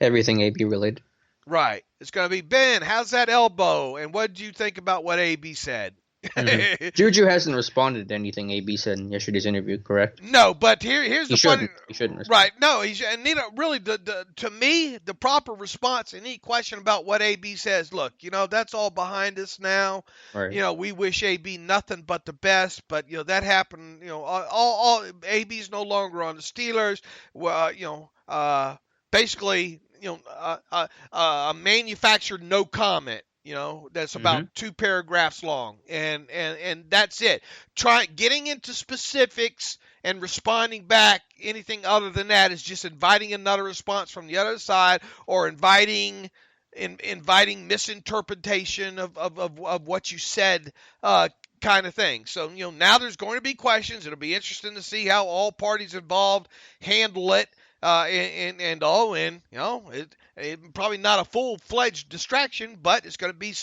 Everything AB related. Right. It's going to be, Ben, how's that elbow? And what did you think about what AB said? Mm-hmm. Juju hasn't responded to anything AB said in yesterday's interview, correct? No, but here's the funny. He shouldn't respond. Right. No, and really, to me, the proper response, any question about what AB says, look, that's all behind us now. Right. We wish AB nothing but the best, but, that happened, all AB's no longer on the Steelers. Well, basically, a manufactured no comment, that's about 2 paragraphs long, and that's it. Getting into specifics and responding back anything other than that is just inviting another response from the other side, or inviting misinterpretation of what you said, kind of thing. So, now there's going to be questions. It'll be interesting to see how all parties involved handle it. It probably not a full-fledged distraction, but it's going to be a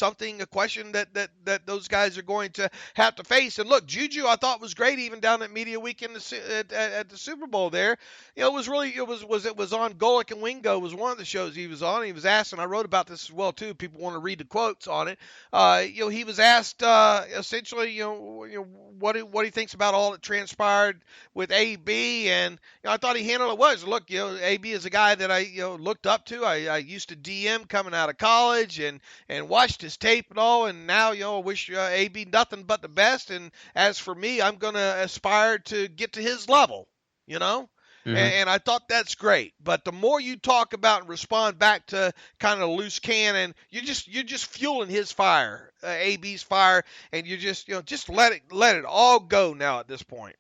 question that those guys are going to have to face. And look, Juju, I thought was great even down at Media Week at the Super Bowl there. It was on Golic and Wingo was one of the shows he was on. He was asked, and I wrote about this as well too. People want to read the quotes on it. He was asked essentially, what he thinks about all that transpired with AB, and I thought he handled it well. Look, AB is a guy that I looked up to. I used to DM coming out of college and watched his tape and all, and now I wish AB nothing but the best. And as for me, I'm gonna aspire to get to his level. And I thought that's great. But the more you talk about and respond back to kind of loose cannon, you're just fueling his fire, AB's fire, and you just let it all go now at this point.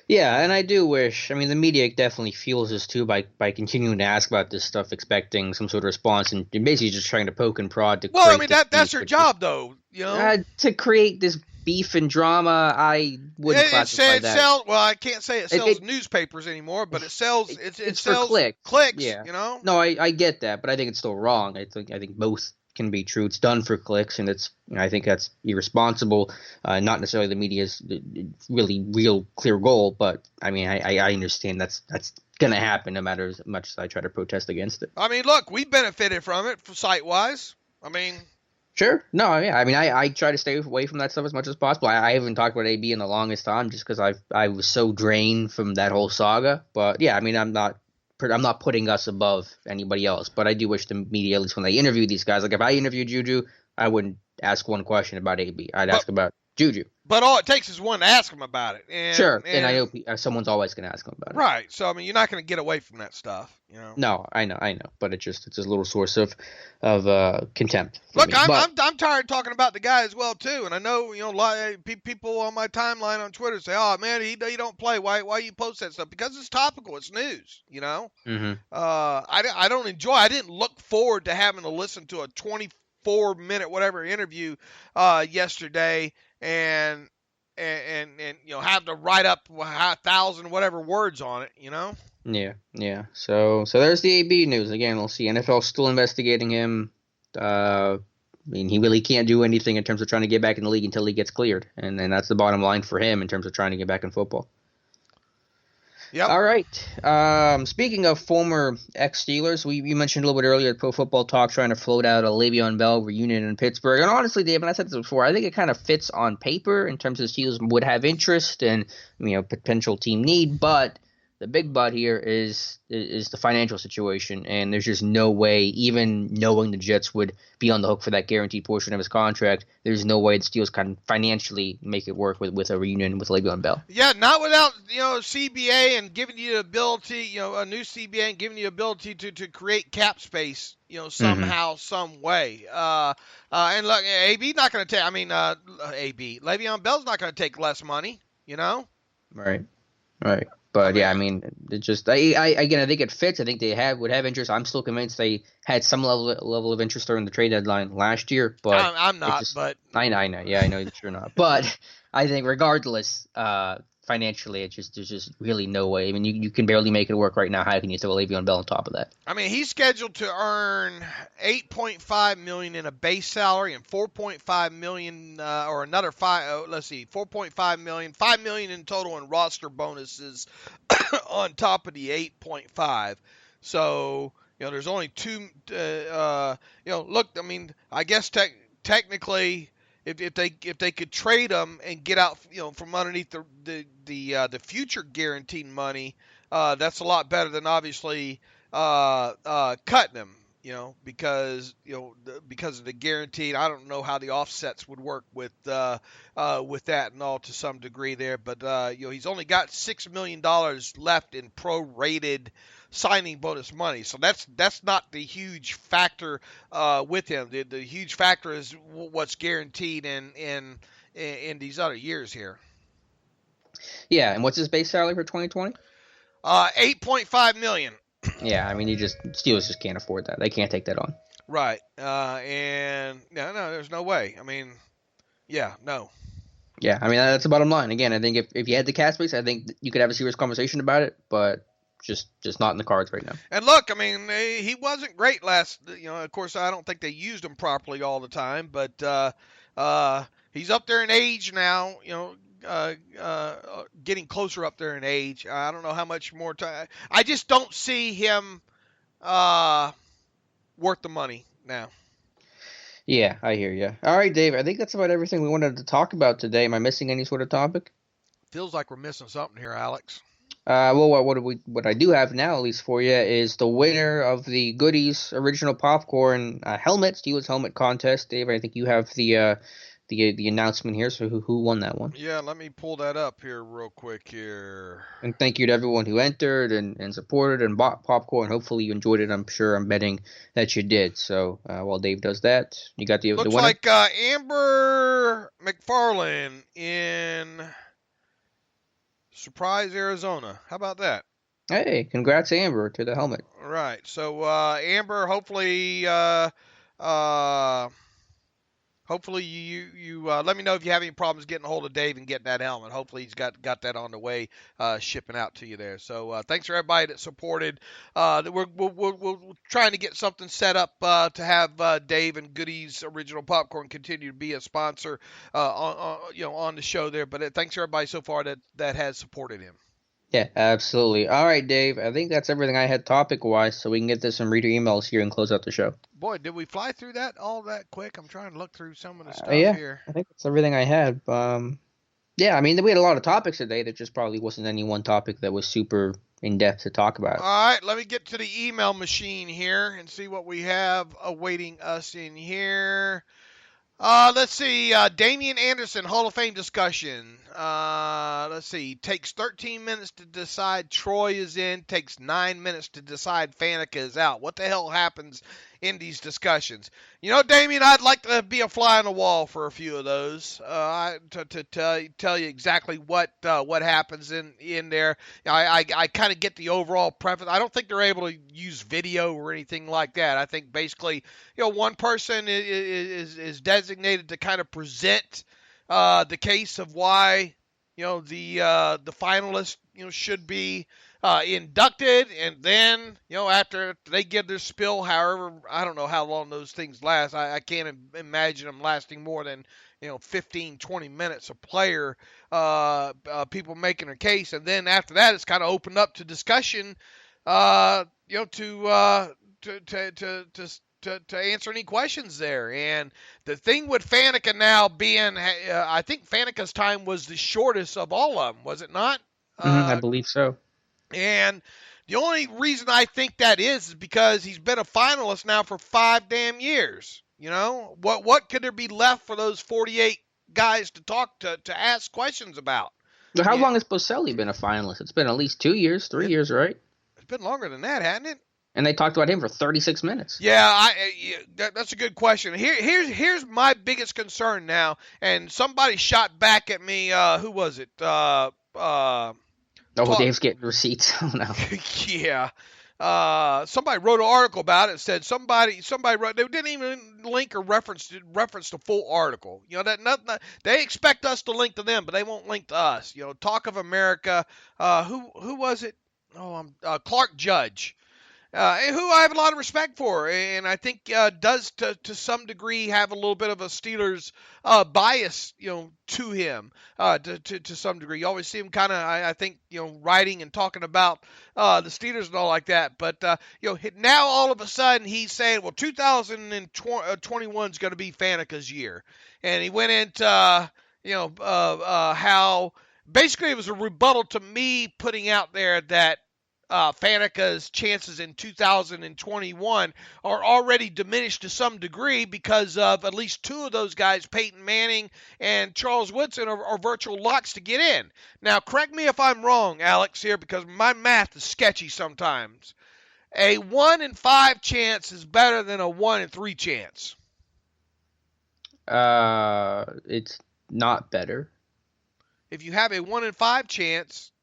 Yeah, and I do wish. I mean, the media definitely fuels this too by continuing to ask about this stuff, expecting some sort of response, and basically just trying to poke and prod to. Well, I mean that's their job, though. To create this beef and drama, I wouldn't classify that. Sells, well, I can't say it sells newspapers anymore, but it sells. It sells for clicks. Yeah. No, I get that, but I think it's still wrong. I think both can be true. It's done for clicks, and it's I think that's irresponsible. Not necessarily the media's really real clear goal, but I mean I understand that's going to happen no matter as much as I try to protest against it. I mean, look, we benefited from it site wise. I mean. Sure. No, yeah. I mean, I try to stay away from that stuff as much as possible. I haven't talked about AB in the longest time just because I was so drained from that whole saga. But yeah, I mean, I'm not putting us above anybody else. But I do wish the media, at least when they interview these guys, like if I interviewed Juju, I wouldn't ask one question about AB. I'd ask about Juju. But all it takes is one to ask him about it. And I know someone's always going to ask him about it. Right. So I mean, you're not going to get away from that stuff. No, I know. But it's a little source of contempt. Look, I'm tired of talking about the guy as well too, and I know a lot of people on my timeline on Twitter say, "Oh man, he don't play. Why you post that stuff?" Because it's topical. It's news. I don't enjoy. I didn't look forward to having to listen to a 24-minute whatever interview yesterday. And have to write up 1,000 whatever words on it, Yeah. So there's the AB news again. We'll see. NFL still investigating him. I mean, he really can't do anything in terms of trying to get back in the league until he gets cleared, and that's the bottom line for him in terms of trying to get back in football. Yep. All right. Speaking of former ex-Steelers, you mentioned a little bit earlier at Pro Football Talk trying to float out a Le'Veon Bell reunion in Pittsburgh. And honestly, Dave, and I said this before, I think it kind of fits on paper in terms of the Steelers would have interest and potential team need, but the big but here is the financial situation, and there's just no way, even knowing the Jets would be on the hook for that guaranteed portion of his contract, there's no way the Steelers can financially make it work with a reunion with Le'Veon Bell. Yeah, not without CBA and giving you the ability, a new CBA and giving you the ability to create cap space, somehow, some way. And look, AB not going to take. I mean, Le'Veon Bell's not going to take less money, Right. But yeah, I mean, it just I think it fits. I think they would have interest. I'm still convinced they had some level of interest during the trade deadline last year. But I'm not. But I know. Yeah, I know that you're not. But I think regardless, financially, there's just really no way. I mean, you can barely make it work right now. How can you throw Le'Veon Bell on top of that? I mean, he's scheduled to earn $8.5 million in a base salary and $4.5 million, or another $4.5 million, $5 million in total in roster bonuses on top of the 8.5. So there's only two. Look, I mean, I guess technically. If they could trade him and get out, from underneath the future guaranteed money, that's a lot better than obviously cutting him, because of the guaranteed. I don't know how the offsets would work with that and all to some degree there, but he's only got $6 million left in prorated signing bonus money, so that's not the huge factor with him. The huge factor is what's guaranteed in these other years here. Yeah, and what's his base salary for 2020? $8.5 million. Yeah, I mean, Steelers just can't afford that. They can't take that on. Right, and no, there's no way. I mean, no. Yeah, I mean, that's the bottom line. Again, I think if you had the cap space, I think you could have a serious conversation about it, but just not in the cards right now. And look, I mean, he wasn't great last. Of course, I don't think they used him properly all the time, but he's up there in age now. Getting closer up there in age. I don't know how much more time. I just don't see him worth the money now. Yeah, I hear you. All right, Dave. I think that's about everything we wanted to talk about today. Am I missing any sort of topic? Feels like we're missing something here, Alex. Well, what I do have now, at least for you, is the winner of the Goodies Original Popcorn helmet, Steelers helmet contest. Dave, I think you have the the announcement here. So who won that one? Yeah, let me pull that up here real quick here. And thank you to everyone who entered and supported and bought popcorn. Hopefully you enjoyed it. I'm betting that you did. So while Dave does that, you got the winner. Looks like Amber McFarland in Surprise, Arizona. How about that? Hey, congrats, Amber, to the helmet. All right. So Amber, hopefully you let me know if you have any problems getting a hold of Dave and getting that helmet. Hopefully he's got that on the way, shipping out to you there. So thanks for everybody that supported. We're trying to get something set up to have Dave and Goody's Original Popcorn continue to be a sponsor on the show there. But thanks for everybody so far that has supported him. Yeah, absolutely. All right, Dave. I think that's everything I had topic-wise, so we can get to some reader emails here and close out the show. Boy, did we fly through all that quick? I'm trying to look through some of the stuff here. I think that's everything I had. Yeah, I mean, we had a lot of topics today. There just probably wasn't any one topic that was super in-depth to talk about. All right, let me get to the email machine here and see what we have awaiting us in here. Let's see. Damian Anderson, Hall of Fame discussion. Let's see. Takes 13 minutes to decide Troy is in. Takes 9 minutes to decide Faneca is out. What the hell happens in these discussions? You know, Damian, I'd like to be a fly on the wall for a few of those. To tell you exactly what happens in there. I kind of get the overall preface. I don't think they're able to use video or anything like that. I think basically, one person is designated to kind of present the case of why the finalists should be inducted, and then after they give their spill, however, I don't know how long those things last. I can't imagine them lasting more than 15-20 minutes a player, people making their case, and then after that it's kind of opened up to discussion to answer any questions there. And the thing with Faneca now being, I think Faneca's time was the shortest of all of them, was it not? I believe so. And the only reason I think that is because he's been a finalist now for 5 damn years. What could there be left for those 48 guys to talk to ask questions about? So how long has Boselli been a finalist? It's been at least 2 years, 3 years, right? It's been longer than that, hasn't it? And they talked about him for 36 minutes. Yeah, that's a good question. Here's my biggest concern now, and somebody shot back at me. Who was it? Dave's getting receipts. Oh no. Yeah. Somebody wrote an article about it. Said somebody wrote. They didn't even link or reference the full article. They expect us to link to them, but they won't link to us. Talk of America. Who was it? Clark Judge. Who I have a lot of respect for, and I think does to some degree have a little bit of a Steelers bias, to him to some degree. You always see him kind of, I think, writing and talking about the Steelers and all like that. But now all of a sudden he's saying, well, 2021 is going to be Faneca's year, and he went into how basically it was a rebuttal to me putting out there that Faneca's chances in 2021 are already diminished to some degree because of at least 2 of those guys, Peyton Manning and Charles Woodson, are virtual locks to get in. Now, correct me if I'm wrong, Alex, here, because my math is sketchy sometimes. A 1 in 5 chance is better than a 1 in 3 chance. It's not better. If you have a 1 in 5 chance,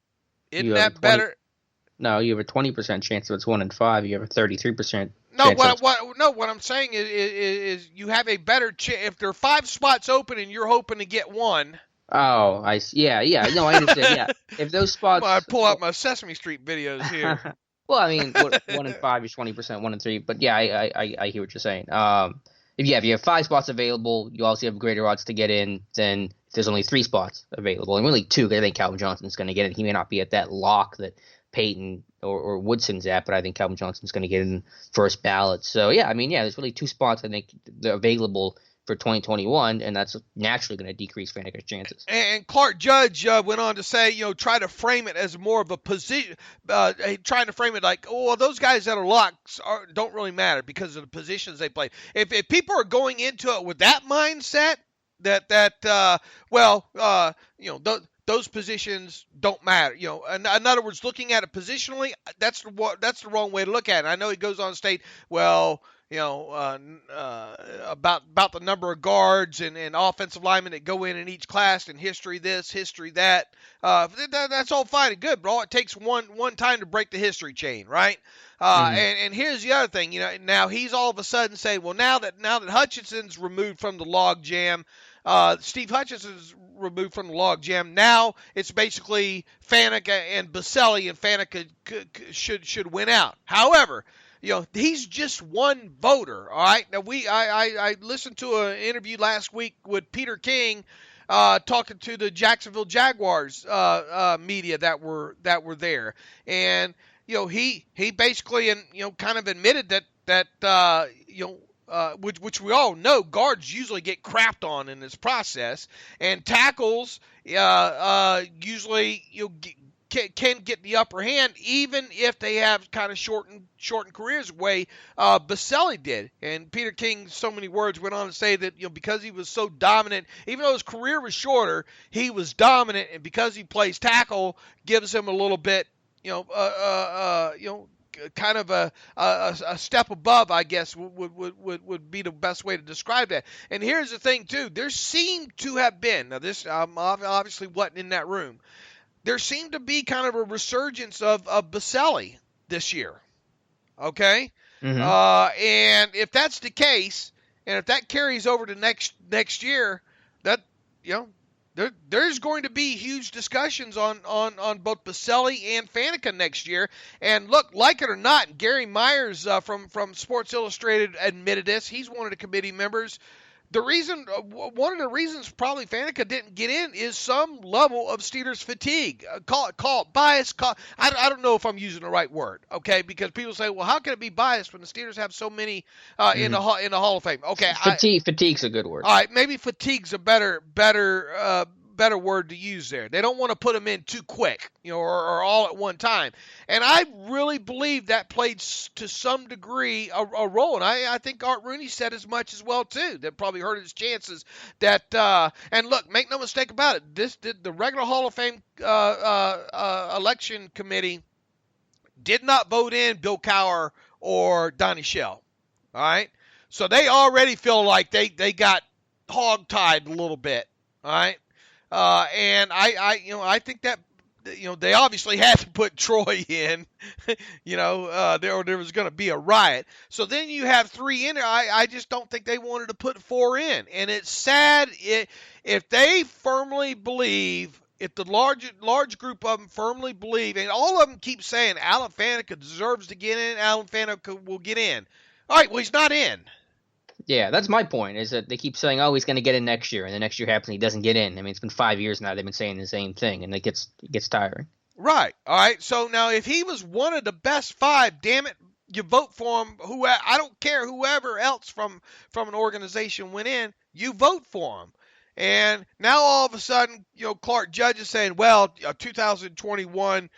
isn't that better? No, you have a 20% chance if it's 1 in 5. You have a 33%. What I'm saying is you have a better chance if there are 5 spots open and you're hoping to get 1. Oh, I see. Yeah. No, I understand. Yeah, if those spots. Well, I pull out my Sesame Street videos here. Well, I mean, 1 in 5 is 20%. 1 in 3, but yeah, I hear what you're saying. If you have 5 spots available, you also have greater odds to get in than if there's only 3 spots available, and really 2. I think Calvin Johnson's going to get in. He may not be at that lock that Peyton or Woodson's at, but I think Calvin Johnson's going to get in first ballot. So, there's really 2 spots I think that are available for 2021, and that's naturally going to decrease Faneca's chances. And Clark Judge went on to say, try to frame it as more of a position, trying to frame it like, those guys that are locks don't really matter because of the positions they play. If people are going into it with that mindset, those positions don't matter. In other words, looking at it positionally, that's the wrong way to look at it. I know he goes on to state, well, about the number of guards and offensive linemen that go in each class, and history this, history that. That's all fine and good, but all it takes one time to break the history chain, right? And here's the other thing, now he's all of a sudden saying, well, now that Hutchinson's removed from the log jam, Steve Hutchinson's removed from the log jam, now it's basically Faneca and Baselli, and Faneca should win out. However, he's just one voter, all right? Now, I listened to an interview last week with Peter King, talking to the Jacksonville Jaguars media that were there, and he basically kind of admitted that which we all know guards usually get crapped on in this process, and tackles usually can get the upper hand, even if they have kind of shortened careers the way Baselli did. And Peter King, so many words, went on to say that because he was so dominant, even though his career was shorter, he was dominant, and because he plays tackle, gives him a little bit, kind of a step above, I guess, would be the best way to describe that. And here's the thing too: there seemed to have been, now this obviously wasn't in that room, there seemed to be kind of a resurgence of Baselli this year. Okay? And if that's the case, and if that carries over to next year, that there's going to be huge discussions on both Baselli and Faneca next year. And look, like it or not, Gary Myers from Sports Illustrated admitted this. He's one of the committee members. One of the reasons probably Faneca didn't get in is some level of Steelers fatigue. Call it bias. I don't know if I'm using the right word, okay? Because people say, well, how can it be biased when the Steelers have so many in the Hall of Fame? Okay, fatigue's a good word. All right, maybe fatigue's a better word to use there. They don't want to put them in too quick, or all at one time. And I really believe that played to some degree a role. And I think Art Rooney said as much as well too. That probably hurt his chances. And look, make no mistake about it. The regular Hall of Fame election committee did not vote in Bill Cowher or Donnie Shell. All right, so they already feel like they got hog-tied a little bit. All right. And I think that, they obviously had to put Troy in, there was going to be a riot. So then you have 3 in there. I just don't think they wanted to put 4 in. And it's sad if they firmly believe, if the large group of them firmly believe, and all of them keep saying Alan Faneca deserves to get in, Alan Faneca will get in. All right, well, he's not in. Yeah, that's my point, is that they keep saying, oh, he's going to get in next year, and the next year happens and he doesn't get in. I mean, it's been 5 years now they've been saying the same thing, and it gets tiring. Right. All right. So now if he was one of the best 5, damn it, you vote for him. I don't care whoever else from an organization went in, you vote for him. And now all of a sudden, Clark Judge is saying, well, 2021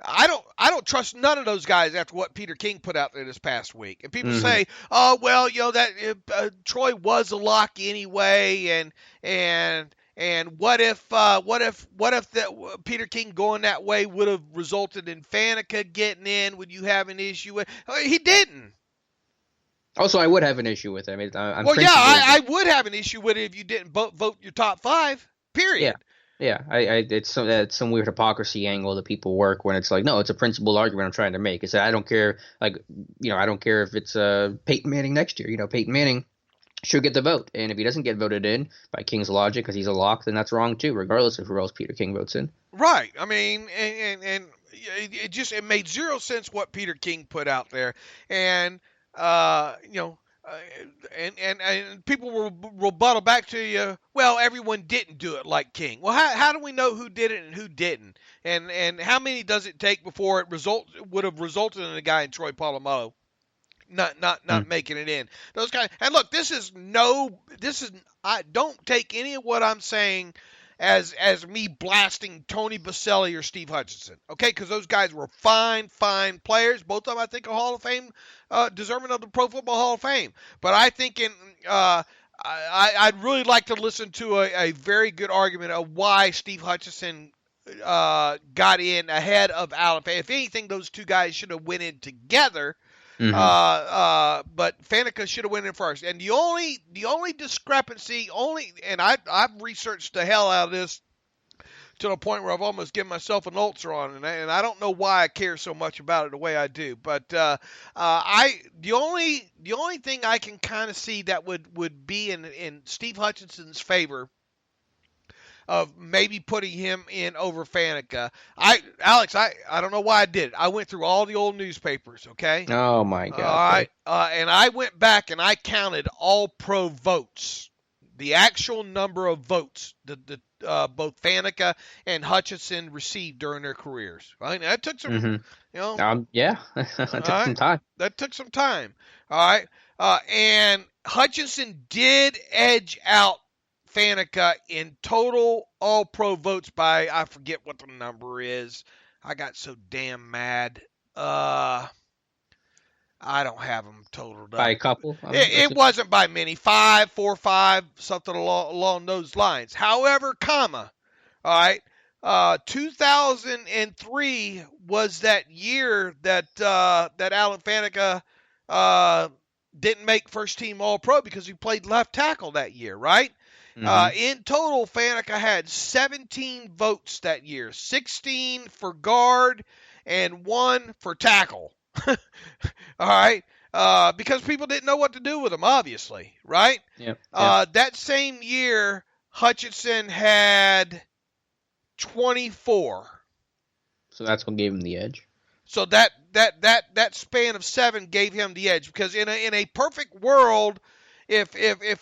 I don't trust none of those guys after what Peter King put out there this past week. And people say, oh, well, that Troy was a lock anyway, and what if that Peter King going that way would have resulted in Faneca getting in? Would you have an issue with? He didn't. Also, I would have an issue with it. I mean, I would have an issue with it if you didn't vote your top 5. Period. Yeah. Yeah, it's some weird hypocrisy angle that people work when it's like, no, it's a principled argument I'm trying to make. It's that I don't care, I don't care if it's Peyton Manning next year. Peyton Manning should get the vote, and if he doesn't get voted in by King's logic because he's a lock, then that's wrong too, regardless of who else Peter King votes in. Right. I mean, and it made zero sense what Peter King put out there, and and people will rebuttal back to you, well, everyone didn't do it like King. Well, how do we know who did it and who didn't? And how many does it take before it would have resulted in a guy in Troy Polamalu not making it in? Those guys. And look, I don't take any of what I'm saying as me blasting Tony Baselli or Steve Hutchinson. Okay, because those guys were fine players. Both of them, I think, are Hall of Fame, deserving of the Pro Football Hall of Fame. But I think I'd really like to listen to a very good argument of why Steve Hutchinson got in ahead of Allen. If anything, those two guys should have went in together. But Faneca should have went in first. And the only discrepancy, and I've researched the hell out of this to the point where I've almost given myself an ulcer on it, and I don't know why I care so much about it the way I do. But the only thing I can kind of see that would be in Steve Hutchinson's favor of maybe putting him in over Faneca. Alex, I don't know why I did it. I went through all the old newspapers, okay? Oh, my God. All right. And I went back and I counted all pro votes, the actual number of votes that both Faneca and Hutchinson received during their careers. Right? That took some, yeah, that took some time. That took some time. All right. And Hutchinson did edge out Faneca in total all-pro votes by, I forget what the number is. I got so damn mad. I don't have them totaled up. By a couple? It wasn't by many. 5, 4, 5, something along those lines. However, all right, 2003 was that year that Alan Faneca didn't make first-team All-Pro because he played left tackle that year, right? In total, Faneca had 17 votes that year, 16 for guard and 1 for tackle. All right, because people didn't know what to do with him, obviously, right? Yep. That same year, Hutchinson had 24. So that's what gave him the edge. So that span of 7 gave him the edge, because in a perfect world, if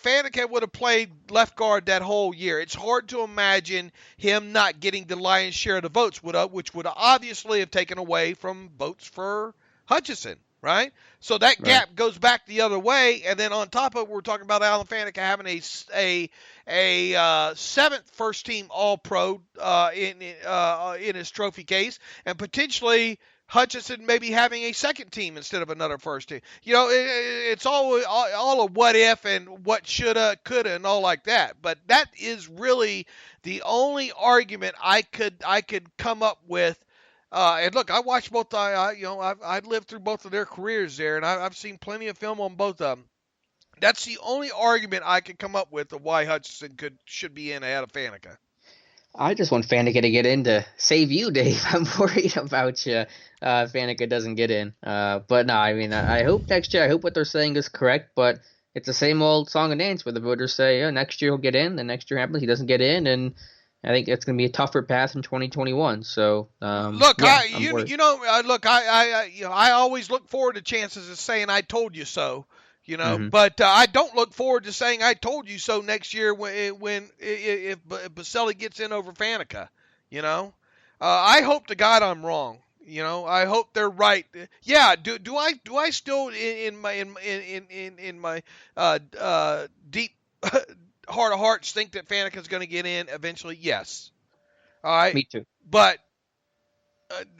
Faneca would have played left guard that whole year, it's hard to imagine him not getting the lion's share of the votes, which would obviously have taken away from votes for Hutchinson, right? So that gap goes back the other way, and then on top of it, we're talking about Alan Faneca having a 7th first-team All-Pro in his trophy case, and potentially Hutchinson maybe having a second team instead of another first team. It's all a what if and what shoulda, coulda, and all like that. But that is really the only argument I could come up with. And look, I watched both. I've lived through both of their careers there, and I've seen plenty of film on both of them. That's the only argument I could come up with of why Hutchinson should be in ahead of Faneca. I just want Faneca to get in to save you, Dave. I'm worried about you. Faneca doesn't get in. But no, I mean, I hope next year, I hope what they're saying is correct, but it's the same old song and dance where the voters say, next year he'll get in, the next year happens, he doesn't get in, and I think it's going to be a tougher path in 2021. So, look, yeah, I always look forward to chances of saying I told you so. Mm-hmm. But I don't look forward to saying I told you so next year if Baselli gets in over Faneca. I hope to God I'm wrong. I hope they're right. Yeah. Do I still in my deep heart of hearts think that Faneca's going to get in eventually? Yes. All right. Me too. But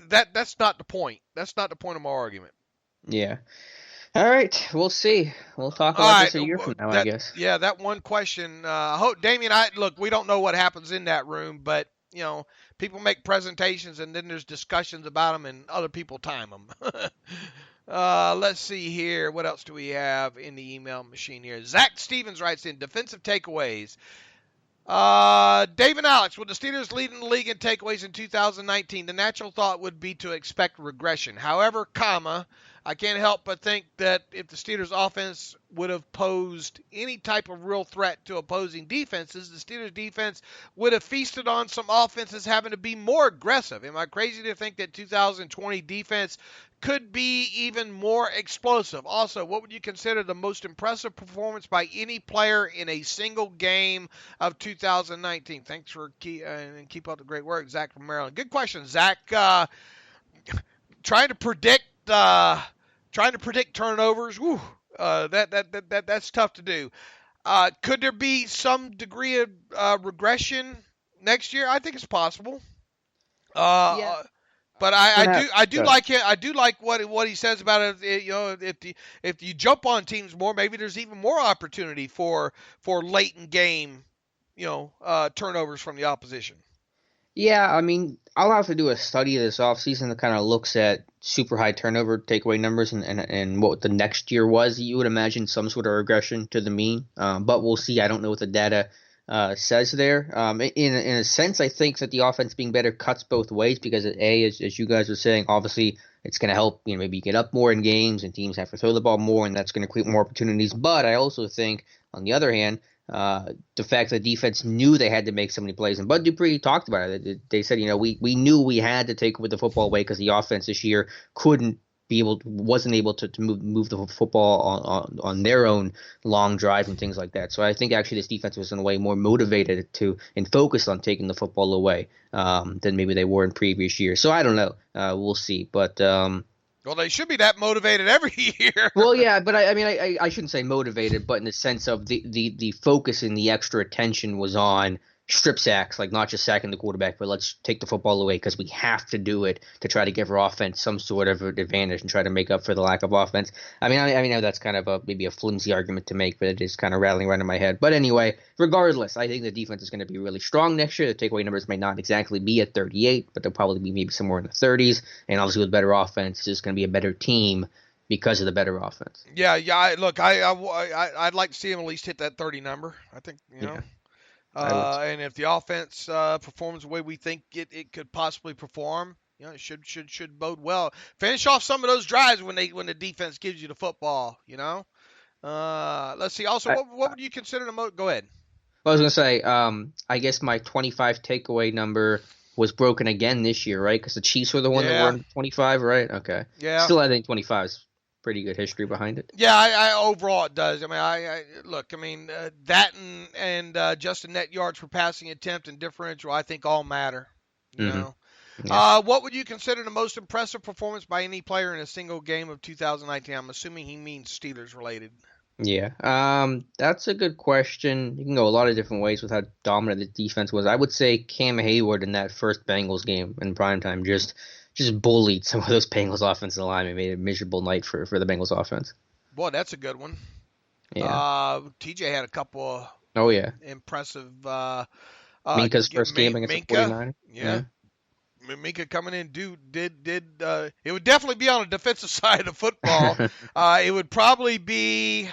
that's not the point. That's not the point of my argument. Yeah. All right, we'll see. We'll talk about this a year from now, I guess. Yeah, that one question. Damien, we don't know what happens in that room, but people make presentations and then there's discussions about them and other people time them. Let's see here. What else do we have in the email machine here? Zach Stevens writes in defensive takeaways. Dave and Alex, with the Steelers leading the league in takeaways in 2019, the natural thought would be to expect regression. However, I can't help but think that if the Steelers offense would have posed any type of real threat to opposing defenses, the Steelers defense would have feasted on some offenses having to be more aggressive. Am I crazy to think that 2020 defense could be even more explosive? Also, what would you consider the most impressive performance by any player in a single game of 2019? Thanks for and keep up the great work, Zach from Maryland. Good question, Zach. Trying to predict turnovers, that's tough to do. Could there be some degree of regression? next year? I think it's possible. Yeah. But I do Good. like him. I do like what he says about it. If you jump on teams more, maybe there's even more opportunity for late in game, turnovers from the opposition. Yeah, I mean, I'll have to do a study this offseason that kind of looks at super high turnover takeaway numbers and what the next year was. You would imagine some sort of regression to the mean, but we'll see. I don't know what the data says there. In a sense, I think that the offense being better cuts both ways because as you guys were saying, obviously it's going to help. Maybe you get up more in games and teams have to throw the ball more, and that's going to create more opportunities. But I also think, on the other hand, the fact that defense knew they had to make so many plays, and Bud Dupree talked about it. They said, we knew we had to take with the football away because the offense this year wasn't able to move the football on their own long drives and things like that. So I think actually this defense was in a way more motivated and focused on taking the football away than maybe they were in previous years. So I don't know. We'll see, but. Well, they should be that motivated every year. Well, yeah, but I shouldn't say motivated, but in the sense of the focus and the extra attention was on strip sacks, like not just sacking the quarterback, but let's take the football away because we have to do it to try to give our offense some sort of advantage and try to make up for the lack of offense. I know that's kind of maybe a flimsy argument to make, but it is kind of rattling around in my head. But anyway, regardless, I think the defense is going to be really strong next year. The takeaway numbers may not exactly be at 38, but they'll probably be maybe somewhere in the 30s. And obviously with better offense, it's just going to be a better team because of the better offense. Yeah. I'd like to see him at least hit that 30 number. I think Yeah. And if the offense performs the way we think it could possibly perform, it should bode well. Finish off some of those drives when the defense gives you the football. Let's see. Also, what would you consider the most? Go ahead. I was gonna say, I guess my 25 takeaway number was broken again this year, right? Because the Chiefs were the one that were in 25, right? Okay. Yeah. Still, I think 25 is pretty good history behind it. Yeah, I overall it does. That and just a net yards per passing attempt and differential, I think all matter. Yeah. What would you consider the most impressive performance by any player in a single game of 2019? I'm assuming he means Steelers related. Yeah. That's a good question. You can go a lot of different ways with how dominant the defense was. I would say Cam Hayward in that first Bengals game in primetime just bullied some of those Bengals offensive linemen, made it a miserable night for the Bengals offense. Boy, that's a good one. Yeah. TJ had a couple impressive Minka's first game against the 49ers. Yeah. Minka coming in it would definitely be on the defensive side of football. It would probably be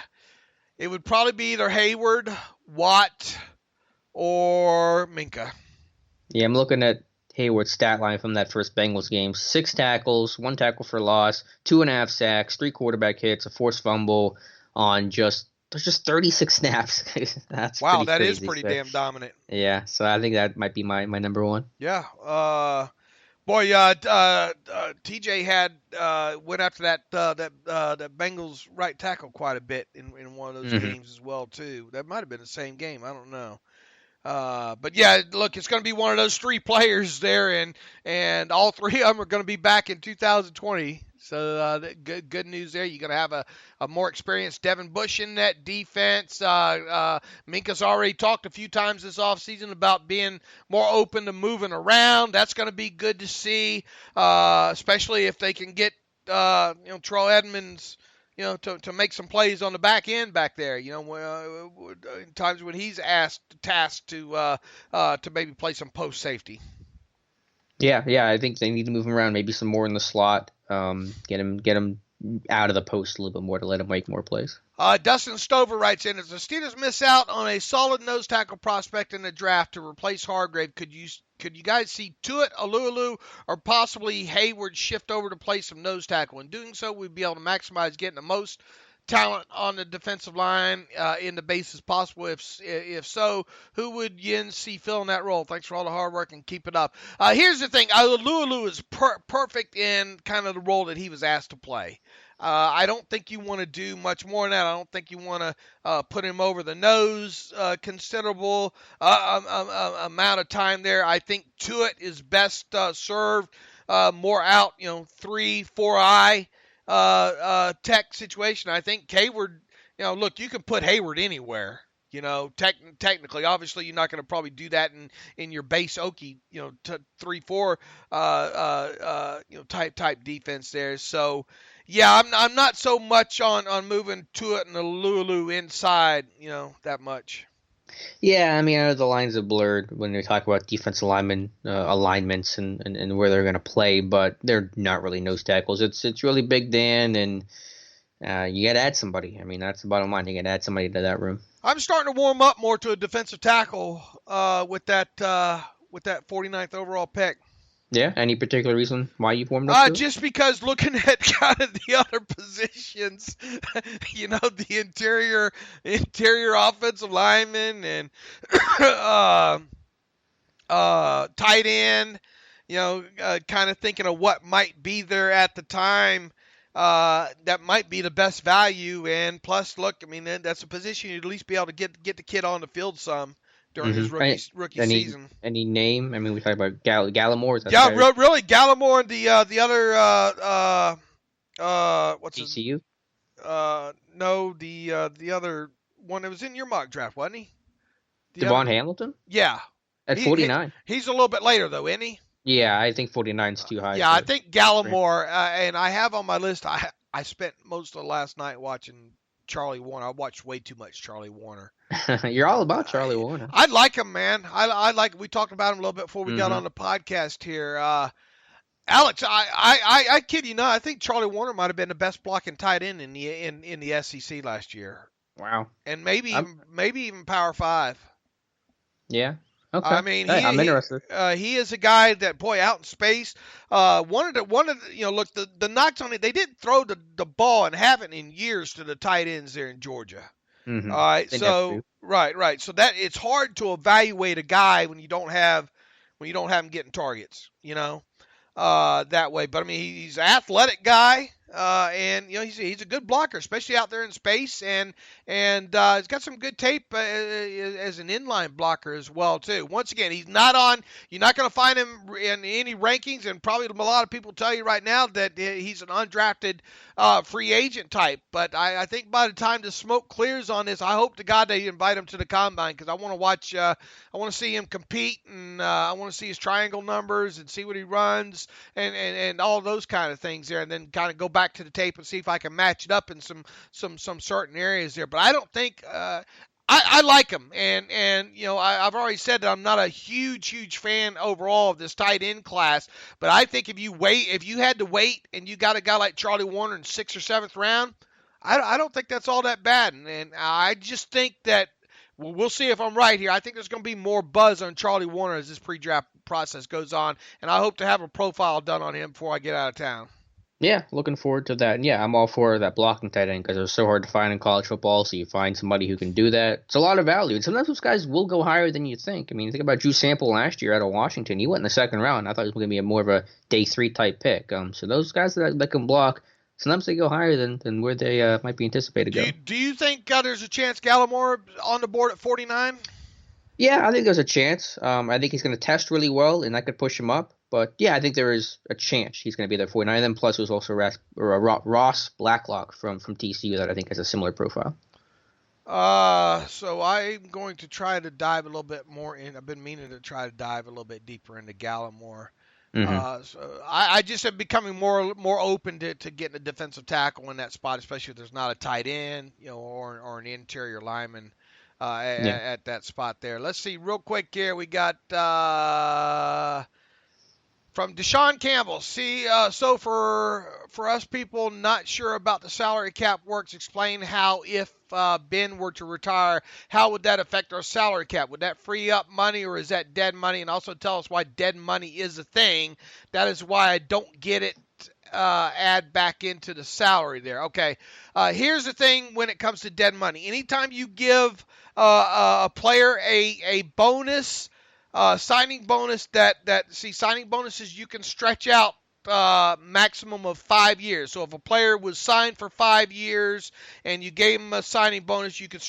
either Hayward, Watt, or Minka. Yeah, I'm looking at Hayward's stat line from that first Bengals game. 6 tackles, 1 tackle for loss, 2.5 sacks, 3 quarterback hits, a forced fumble on just 36 snaps. That's wow, that is pretty damn dominant. Yeah, so I think that might be my number one. Yeah. TJ had went after that Bengals right tackle quite a bit in one of those games as well too. That might have been the same game. I don't know. But yeah, look, it's going to be one of those 3 players there, and all 3 of them are going to be back in 2020. So good news there. You're going to have a more experienced Devin Bush in that defense. Minka's already talked a few times this offseason about being more open to moving around. That's going to be good to see, especially if they can get Troy Edmonds to make some plays on the back end back there. In times when he's tasked to maybe play some post safety. Yeah, I think they need to move him around, maybe some more in the slot. Get him out of the post a little bit more to let him make more plays. Dustin Stover writes in, as the Steelers miss out on a solid nose tackle prospect in the draft to replace Hargrave, could you guys see Tuitt, Alulu, or possibly Hayward shift over to play some nose tackle? In doing so, we'd be able to maximize getting the most talent on the defensive line in the base as possible. If so, who would Yin see filling that role? Thanks for all the hard work and keep it up. Here's the thing. Alulu is perfect in kind of the role that he was asked to play. I don't think you want to do much more than that. I don't think you want to put him over the nose considerable amount of time there. I think Tuitt is best served more out, 3-4 eye tech situation. I think Hayward, look, you can put Hayward anywhere. Technically, obviously, you're not going to probably do that in your base Okie, 3-4, type defense there. So, yeah, I'm not so much on moving to it and the Lulu inside, that much. Yeah, I mean, I know the lines are blurred when they talk about defense alignments and where they're going to play, but they're not really nose tackles. It's really Big Dan, and you got to add somebody. I mean, that's the bottom line. You got to add somebody to that room. I'm starting to warm up more to a defensive tackle with that 49th overall pick. Yeah, any particular reason why you've warmed up to just because looking at kind of the other positions, the interior offensive lineman and tight end, kind of thinking of what might be there at the time. That might be the best value, and plus, look, I mean, that's a position you'd at least be able to get the kid on the field some during his rookie season. Any name? I mean, we talked about Gallimore. Yeah, really, Gallimore and the other what's TCU? No, the other one that was in your mock draft, wasn't he? Devon Hamilton? Yeah. At 49. He's a little bit later though, isn't he? Yeah, I think 49's too high. Yeah, I think Gallimore, and I have on my list. I spent most of the last night watching Charlie Warner. I watched way too much Charlie Warner. You're all about Charlie Warner. I like him, man. I like. We talked about him a little bit before we got on the podcast here. Alex, I kid you not. I think Charlie Warner might have been the best blocking tight end in the SEC last year. Wow. And maybe even Power 5. Yeah. Okay. I mean, I'm interested. He is a guy that, boy, out in space. One of the look, the knocks on it, they didn't throw the ball and haven't in years to the tight ends there in Georgia. Mm-hmm. All right, so right. So that it's hard to evaluate a guy when you don't have him getting targets, that way. But I mean, he's an athletic guy. And he's a good blocker, especially out there in space, and he's got some good tape as an inline blocker as well too. Once again, he's not on. You're not going to find him in any rankings, and probably a lot of people tell you right now that he's an undrafted free agent type. But I think by the time the smoke clears on this, I hope to God they invite him to the combine because I want to watch. I want to see him compete, and I want to see his triangle numbers and see what he runs and all those kind of things there, and then kind of go back to the tape and see if I can match it up in some certain areas there. But I don't think I like him, and I've already said that I'm not a huge fan overall of this tight end class. But I think if you had to wait and you got a guy like Charlie Warner in 6th or 7th round, I don't think that's all that bad. And I just think that we'll see if I'm right here. I think there's going to be more buzz on Charlie Warner as this pre-draft process goes on, and I hope to have a profile done on him before I get out of town. Yeah, looking forward to that. And yeah, I'm all for that blocking tight end because it's so hard to find in college football. So you find somebody who can do that. It's a lot of value. And sometimes those guys will go higher than you think. I mean, think about Drew Sample last year out of Washington. He went in the 2nd round. I thought he was going to be more of a day 3 type pick. So those guys that can block, sometimes they go higher than where they might be anticipated to go. Do you think there's a chance Gallimore on the board at 49? Yeah, I think there's a chance. I think he's going to test really well, and that could push him up. But, yeah, I think there is a chance he's going to be there 49. And then plus there's also Ross Blacklock from TCU that I think has a similar profile. So I'm going to try to dive a little bit more in. I've been meaning to try to dive a little bit deeper into Gallimore. Mm-hmm. So I just am becoming more open to getting a defensive tackle in that spot, especially if there's not a tight end, or an interior lineman at that spot there. Let's see real quick here. We got from Deshaun Campbell. So for us people not sure about the salary cap works, explain how if Ben were to retire, how would that affect our salary cap? Would that free up money or is that dead money? And also tell us why dead money is a thing. That is why I don't get it. Add back into the salary there. Okay. Here's the thing when it comes to dead money. Anytime you give a player a bonus, signing bonus signing bonuses you can stretch out maximum of 5 years. So if a player was signed for 5 years and you gave him a signing bonus, you could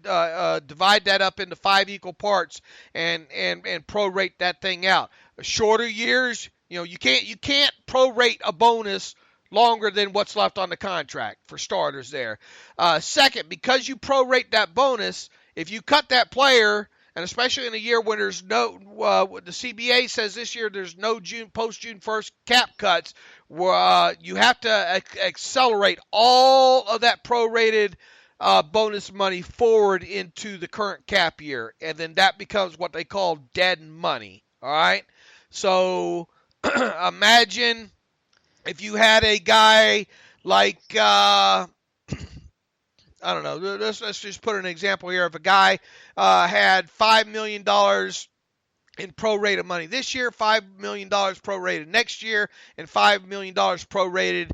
divide that up into 5 equal parts and prorate that thing out. Shorter years, you can't prorate a bonus longer than what's left on the contract for starters there. Second, because you prorate that bonus, if you cut that player, and especially in a year when there's no, the CBA says this year there's no post-June 1st cap cuts, you have to accelerate all of that prorated bonus money forward into the current cap year, and then that becomes what they call dead money. All right, so imagine if you had a guy like I don't know. Let's just put an example here. If a guy had $5 million in prorated money this year, $5 million prorated next year, and $5 million prorated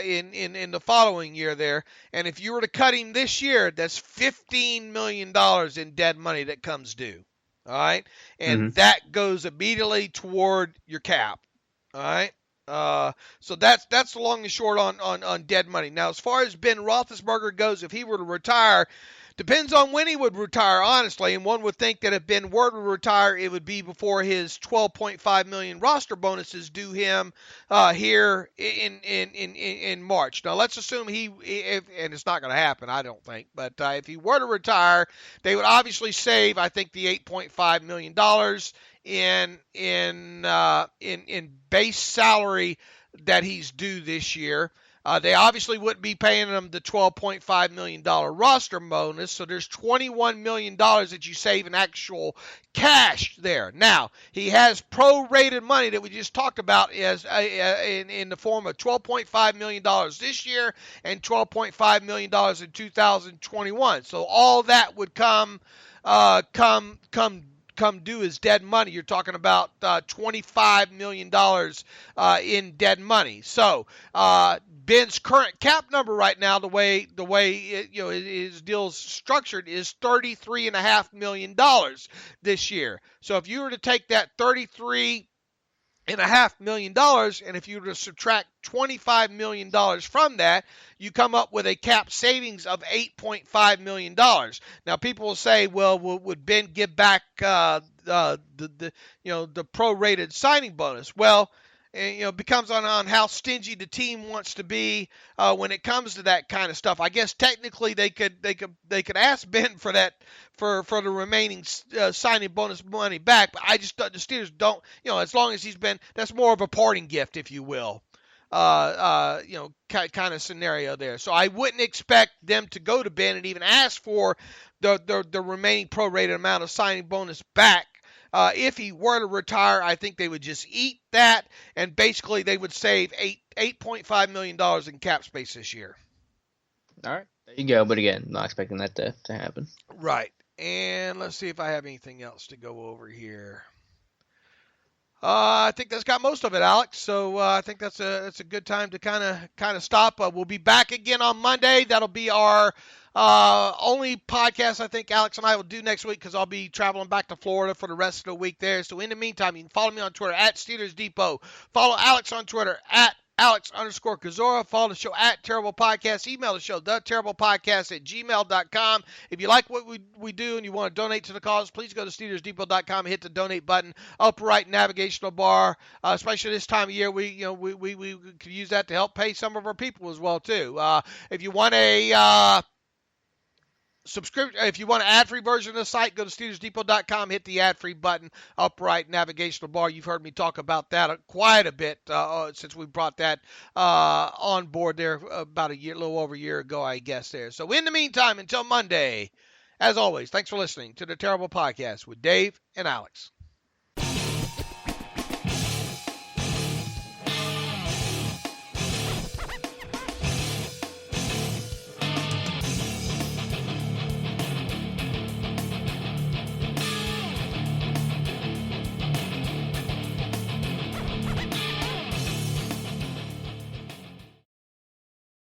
in the following year there. And if you were to cut him this year, that's $15 million in dead money that comes due. All right? And that goes immediately toward your cap. All right? So that's the long and short on dead money. Now, as far as Ben Roethlisberger goes, if he were to retire, depends on when he would retire, honestly. And one would think that if Ben were to retire, it would be before his $12.5 million roster bonuses due him here in March. Now, let's assume and it's not going to happen, I don't think. But if he were to retire, they would obviously save, I think, the $8.5 million in base salary that he's due this year. They obviously wouldn't be paying him the $12.5 million roster bonus, so there's $21 million that you save in actual cash there. Now, he has prorated money that we just talked about as in the form of $12.5 million this year and $12.5 million in 2021. So all that would come due as dead money. You're talking about $25 million in dead money. So Ben's current cap number right now, the way his deal's structured, is $33.5 million this year. So if you were to take that $33.5 million, and if you were to subtract $25 million from that, you come up with a cap savings of $8.5 million. Now, people will say, well, would Ben give back the prorated signing bonus? Well, it becomes on how stingy the team wants to be when it comes to that kind of stuff. I guess technically they could ask Ben for that for the remaining signing bonus money back, but I just the Steelers don't. As long as he's been, that's more of a parting gift, if you will. Kind of scenario there. So I wouldn't expect them to go to Ben and even ask for the remaining prorated amount of signing bonus back. If he were to retire, I think they would just eat that, and basically they would save $8.5 million in cap space this year. All right, there you go. But again, not expecting that to happen. Right. And let's see if I have anything else to go over here. I think that's got most of it, Alex. So I think that's a good time to kind of stop. We'll be back again on Monday. That'll be our only podcast I think Alex and I will do next week, because I'll be traveling back to Florida for the rest of the week there. So in the meantime, you can follow me on Twitter at Steelers Depot. Follow Alex on Twitter at Alex_Kozora. Follow the show at Terrible Podcast. Email the show, theterriblepodcast@gmail.com. If you like what we do and you want to donate to the cause, please go to SteelersDepot.com and hit the donate button, upper right navigational bar. Especially this time of year, we could use that to help pay some of our people as well too. If you want a subscription, if you want an ad-free version of the site, go to SteelersDepot.com, hit the ad-free button, upright navigational bar. You've heard me talk about that quite a bit since we brought that on board there about a little over a year ago, I guess there. So in the meantime, until Monday, as always, thanks for listening to the Terrible Podcast with Dave and Alex.